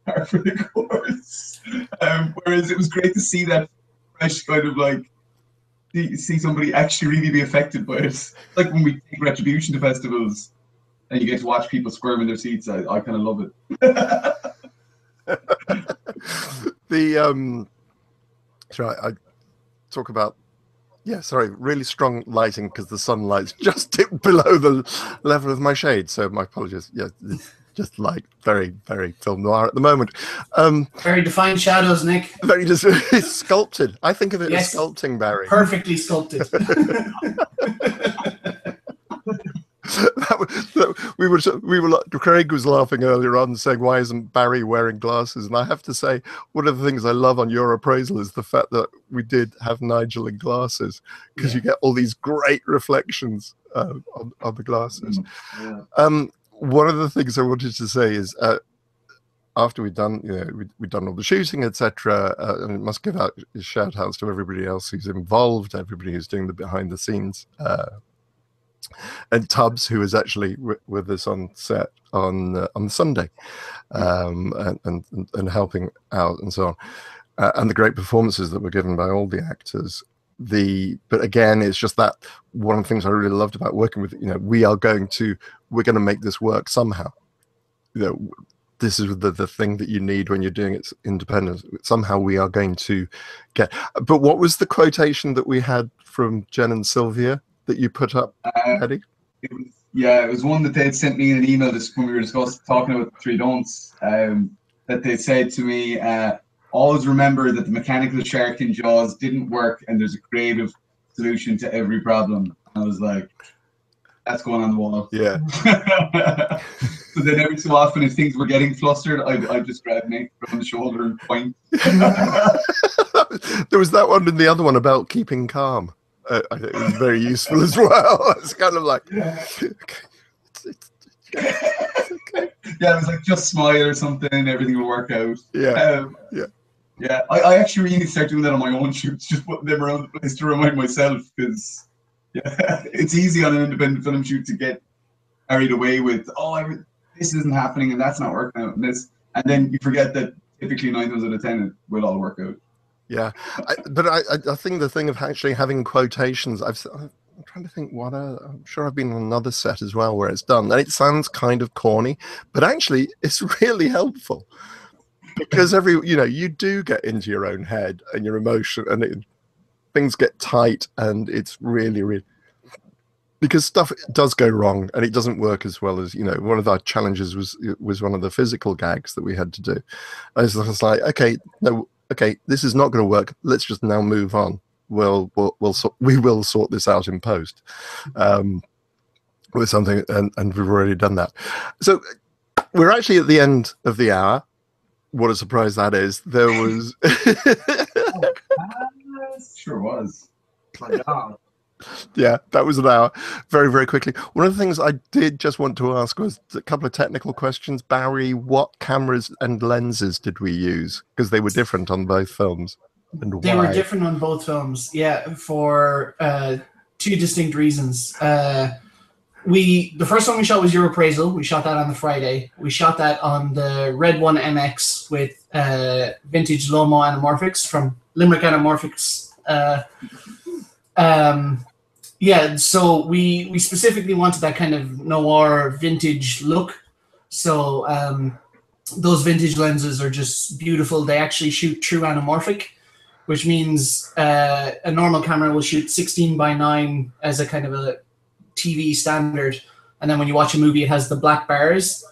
par for the course. Whereas it was great to see that fresh kind of like. See somebody actually really be affected by it. Like when we take Retribution to festivals and you get to watch people squirm in their seats, I kind of love it. I talk about, really strong lighting because the sunlight's just dipped below the level of my shade. So my apologies. Yeah, it's just like very, very film noir at the moment. Very defined shadows, Nick. Very just it's sculpted. I think of it as sculpting, Barry. Perfectly sculpted. Craig was laughing earlier on, saying, "Why isn't Barry wearing glasses?" And I have to say, one of the things I love on Your Appraisal is the fact that we did have Nigel in glasses, because you get all these great reflections on the glasses. Yeah. One of the things I wanted to say is, after we'd done, we'd done all the shooting, etc., and it must give out shout outs to everybody else who's involved, everybody who's doing the behind the scenes, and Tubbs, who was actually with us on set on Sunday, and helping out and so on, and the great performances that were given by all the actors. But again, it's just that one of the things I really loved about working with, we're going to make this work somehow. This is the thing that you need when you're doing it independent. Somehow we are going to get. But what was the quotation that we had from Jen and Sylvia that you put up, Eddie? It was one that they had sent me in an email just when we were talking about the three don'ts. That they said to me, always remember that the mechanical shark in Jaws didn't work, and there's a creative solution to every problem. I was like, that's going on the wall. Yeah. So then every so often, if things were getting flustered, I'd just grab Nick from the shoulder and point. There was that one and the other one about keeping calm. I think it was very useful as well. It's kind of like, Yeah, it was like, just smile or something, everything will work out. Yeah. Yeah, I actually really start doing that on my own shoots, just putting them around the place to remind myself, because it's easy on an independent film shoot to get carried away with, this isn't happening and that's not working out and this, and then you forget that typically 9 times out of 10 it will all work out. Yeah, but I think the thing of actually having quotations, I'm trying to think what I'm sure I've been on another set as well where it's done, and it sounds kind of corny, but actually it's really helpful because you do get into your own head and your emotion, and things get tight, and it's really, really, because stuff does go wrong and it doesn't work as well as, one of our challenges was one of the physical gags that we had to do. I was just like, okay, no. Okay, this is not going to work. Let's just now move on. We will sort this out in post with something, and we've already done that. So we're actually at the end of the hour. What a surprise that is! There was sure was. My God. Yeah, that was an hour. Very, very quickly. One of the things I did just want to ask was a couple of technical questions. Barry, what cameras and lenses did we use? Because they were different on both films. And they why? were different on both films, yeah, for two distinct reasons. The first one we shot was Your Appraisal. We shot that on the Friday. We shot that on the Red One MX with vintage Lomo anamorphics from Limerick Anamorphics. Yeah, so we specifically wanted that kind of noir vintage look. So those vintage lenses are just beautiful. They actually shoot true anamorphic, which means a normal camera will shoot 16:9 as a kind of a TV standard. And then when you watch a movie, it has the black bars.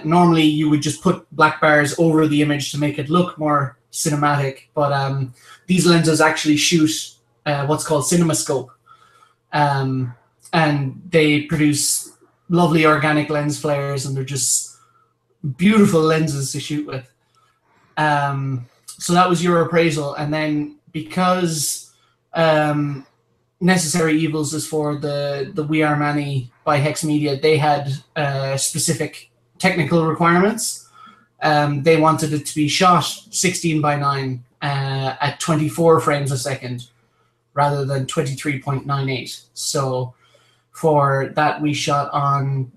Normally, you would just put black bars over the image to make it look more cinematic. But these lenses actually shoot what's called CinemaScope. And they produce lovely organic lens flares, and they're just beautiful lenses to shoot with. So that was Your Appraisal. And then because Necessary Evils is for the We Are Many by Hex Media, they had specific technical requirements. They wanted it to be shot 16:9 at 24 frames a second, rather than 23.98. So for that, we shot on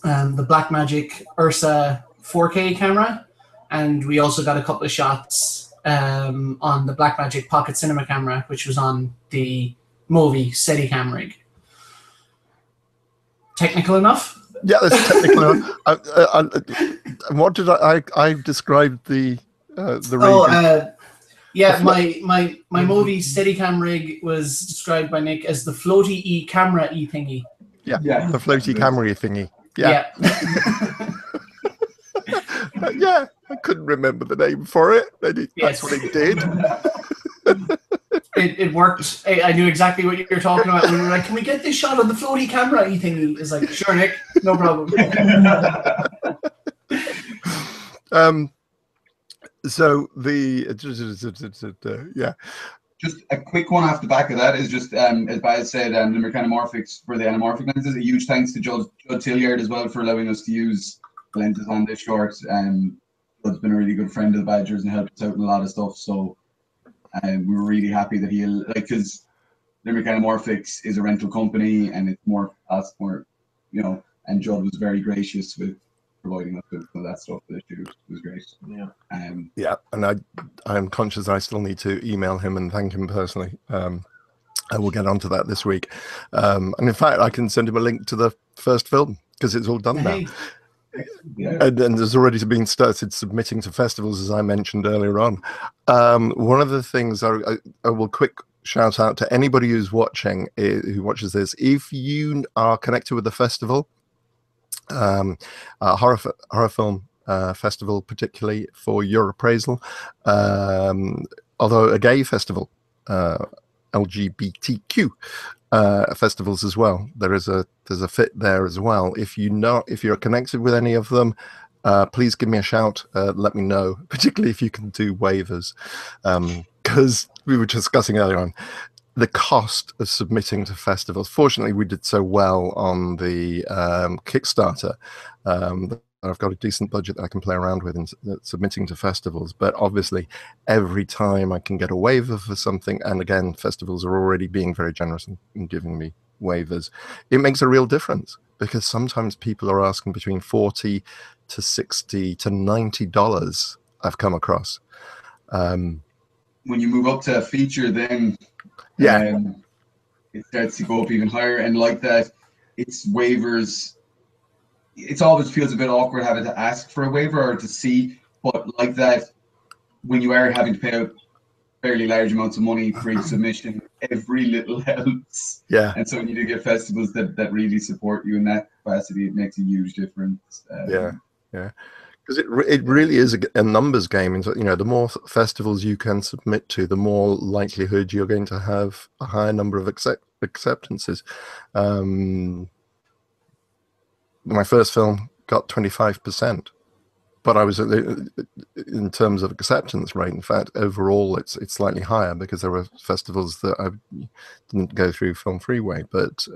the Blackmagic Ursa 4K camera, and we also got a couple of shots on the Blackmagic Pocket Cinema camera, which was on the Movi Steadicam rig. Technical enough? Yeah, that's technical enough. What did I described the rig? Yeah, my Movi Steadicam rig was described by Nick as the floaty camera thingy. Yeah, the floaty camera thingy. Yeah. Yeah, I couldn't remember the name for it. That's what it did. It worked. I knew exactly what you were talking about. We were like, can we get this shot of the floaty camera thingy? It's like, sure, Nick, no problem. So yeah. Just a quick one off the back of that is just, as Baz said, Limerick Anamorphics for the anamorphic lenses. A huge thanks to Judd Tilliard as well for allowing us to use lenses on this short. Judd's been a really good friend of the Badgers and helped us out in a lot of stuff. So we were really happy that because Limerick Anamorphics is a rental company and it's more, and Judd was very gracious with providing us with that stuff for the shoot. It was great. Yeah. Yeah, and I'm conscious I still need to email him and thank him personally. I will get onto that this week. And in fact, I can send him a link to the first film because it's all done now. Yeah. And there's already been started submitting to festivals, as I mentioned earlier on. One of the things I will quick shout out to anybody who's watching, who watches this, if you are connected with the festival, horror film festival, particularly for Your Appraisal, although a gay festival, LGBTQ festivals as well. There's a fit there as well. If you're connected with any of them, please give me a shout. Let me know, particularly if you can do waivers, because we were discussing earlier on the cost of submitting to festivals. Fortunately, we did so well on the Kickstarter. I've got a decent budget that I can play around with in submitting to festivals. But obviously, every time I can get a waiver for something, and again, festivals are already being very generous in giving me waivers, it makes a real difference, because sometimes people are asking between $40 to $60 to $90 I've come across. when you move up to a feature, then it starts to go up even higher. And like that, it's waivers. It always feels a bit awkward having to ask for a waiver or to see, but like that, when you are having to pay out fairly large amounts of money for each submission, every little helps. Yeah. And so when you do get festivals that really support you in that capacity, it makes a huge difference. Yeah. Because it really is a numbers game. And, you know, the more festivals you can submit to, the more likelihood you're going to have a higher number of acceptances. My first film got 25%. But I was, in terms of acceptance rate, in fact, overall, it's slightly higher because there were festivals that I didn't go through Film Freeway. But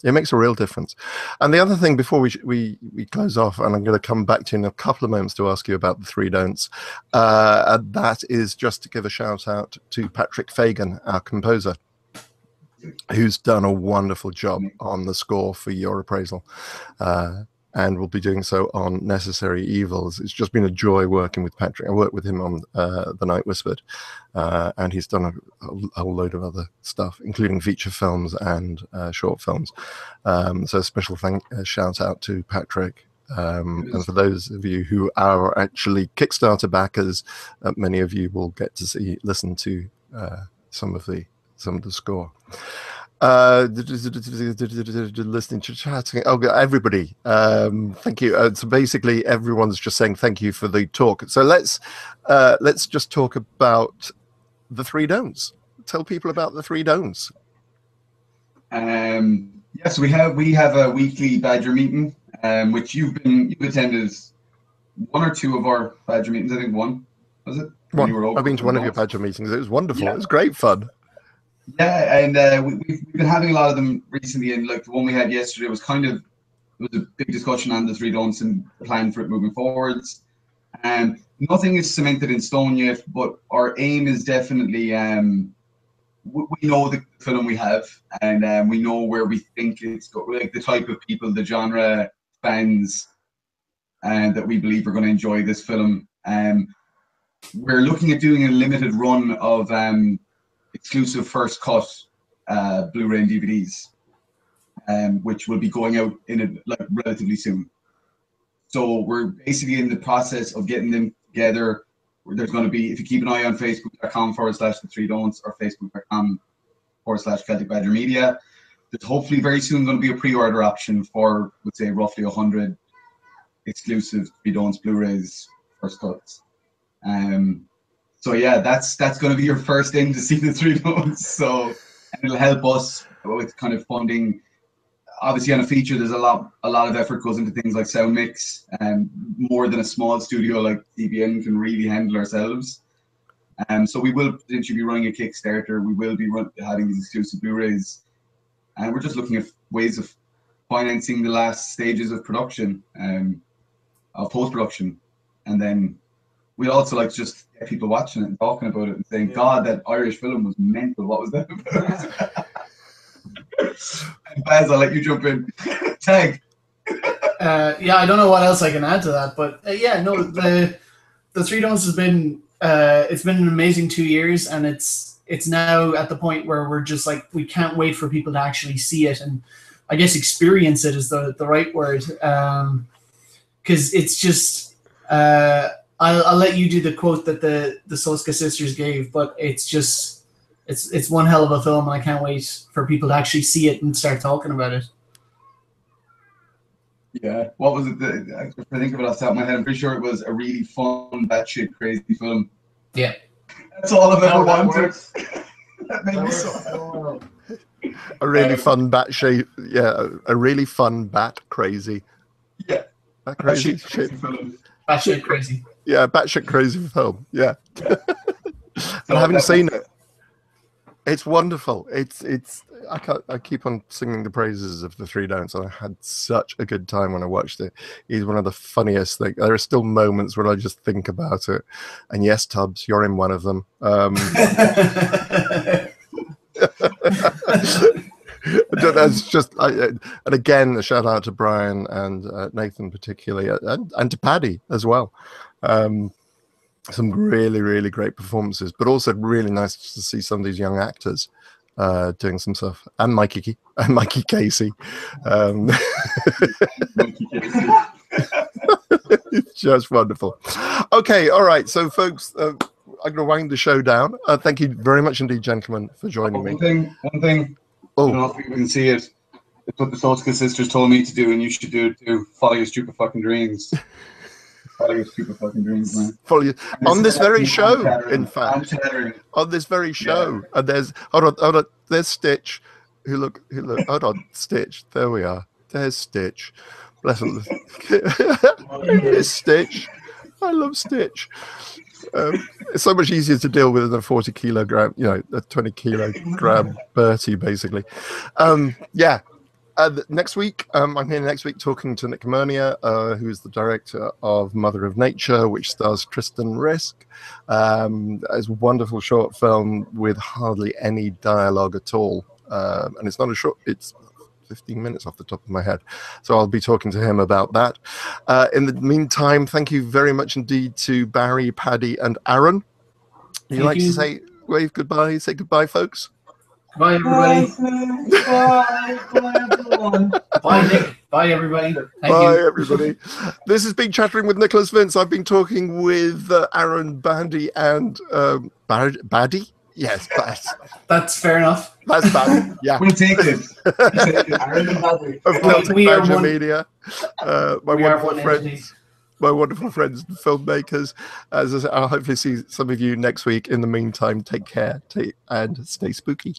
it makes a real difference. And the other thing before we close off, and I'm going to come back to you in a couple of moments to ask you about the 3 don'ts, that is just to give a shout out to Patrick Fagan, our composer, who's done a wonderful job on the score for Your Appraisal. And will be doing so on Necessary Evils. It's just been a joy working with Patrick. I worked with him on The Night Whispered, and he's done a whole load of other stuff, including feature films and short films. So a special shout out to Patrick. And for those of you who are actually Kickstarter backers, many of you will get to listen to some of the score. Listening to chatting. Oh, everybody, thank you. So basically, everyone's just saying thank you for the talk. So let's just talk about the 3 don'ts. Tell people about the 3 don'ts. Yes, we have a weekly Badger meeting, which you've attended 1 or 2 of our Badger meetings. I think 1, was it? One. I've been to one of your Badger meetings. It was wonderful. Yeah. It was great fun. Yeah, and we've been having a lot of them recently, and like the one we had yesterday was it was a big discussion on the 3 don'ts and the plan for it moving forwards. Nothing is cemented in stone yet, but our aim is definitely we know the film we have, and we know where we think it's like the type of people, the genre fans, and that we believe are going to enjoy this film. We're looking at doing a limited run of exclusive first cut Blu-ray and DVDs, which will be going out in relatively soon. So we're basically in the process of getting them together. There's going to be, if you keep an eye on facebook.com/the 3 don'ts or facebook.com/Celtic Badger Media, there's hopefully very soon going to be a pre-order option for, let's say, roughly 100 exclusive 3 don'ts Blu-rays first cuts. So yeah, that's going to be your first in to see the 3 don'ts. So it'll help us with kind of funding. Obviously, on a feature, there's a lot of effort goes into things like sound mix, and more than a small studio like DBN can really handle ourselves. So we will potentially be running a Kickstarter. We will be having these exclusive Blu-rays, and we're just looking at ways of financing the last stages of production, of post-production, and then we'd also like to just get people watching it and talking about it and saying, yeah, God, that Irish film was mental. What was that about? And Baz, I'll let you jump in. Tag. Yeah, I don't know what else I can add to that, but yeah, no, the 3 don'ts has been it's been an amazing 2 years, and it's now at the point where we're just like, we can't wait for people to actually see it, and I guess experience it is the right word, because it's just I'll let you do the quote that the Soska sisters gave, but it's just it's one hell of a film, and I can't wait for people to actually see it and start talking about it. Yeah, what was it? I think of it off the top of my head. I'm pretty sure it was a really fun, batshit crazy film. Yeah, that's all I've ever wanted. That made me so happy. A really fun batshit, yeah, a really fun bat crazy. Yeah, that crazy shit film. Batshit crazy. Yeah, batshit crazy film. Yeah. So and having seen it, it's wonderful. I keep on singing the praises of the 3 don'ts, and I had such a good time when I watched it. He's one of the funniest things. There are still moments where I just think about it. And yes, Tubbs, you're in one of them. That's just, and again, a shout out to Brian and Nathan particularly, and to Paddy as well. some really, really great performances, but also really nice to see some of these young actors doing some stuff, and Mikey Casey. Mikey Casey. It's just wonderful. Okay, all right. So, folks, I'm going to wind the show down. Thank you very much indeed, gentlemen, for joining me. One thing. I don't know if people can see it. It's what the Solskjaer sisters told me to do, and you should do it too. Follow your stupid fucking dreams. Follow your stupid fucking dreams, man. Follow you on this very show, in fact. I'm chattering. On this very show. Yeah. And there's hold on. There's Stitch. Who look. Hold on, Stitch. There we are. There's Stitch. Bless him. There's Stitch. I love Stitch. It's so much easier to deal with than a 40 kilogram, a 20 kilogram Bertie, basically. Yeah. Next week, I'm here next week talking to Nick Monia, who is the director of Mother of Nature, which stars Tristan Risk. It's a wonderful short film with hardly any dialogue at all. And it's not a short, it's 15 minutes off the top of my head. So I'll be talking to him about that. In the meantime, thank you very much indeed to Barry, Paddy, and Aaron. You like to say wave goodbye, say goodbye, folks? Bye, everybody. Bye, everyone. Bye, Nick. Bye, everybody. Bye, everybody. This has been Chattering with Nicholas Vince. I've been talking with Aaron Bandy and Baddy? Yes, that's fair enough. That's Baddy. Yeah. We'll take it. Aaron and Baddy. Of Celtic Badger Media. My wonderful friends and filmmakers. As I said, I'll hopefully see some of you next week. In the meantime, take care and stay spooky.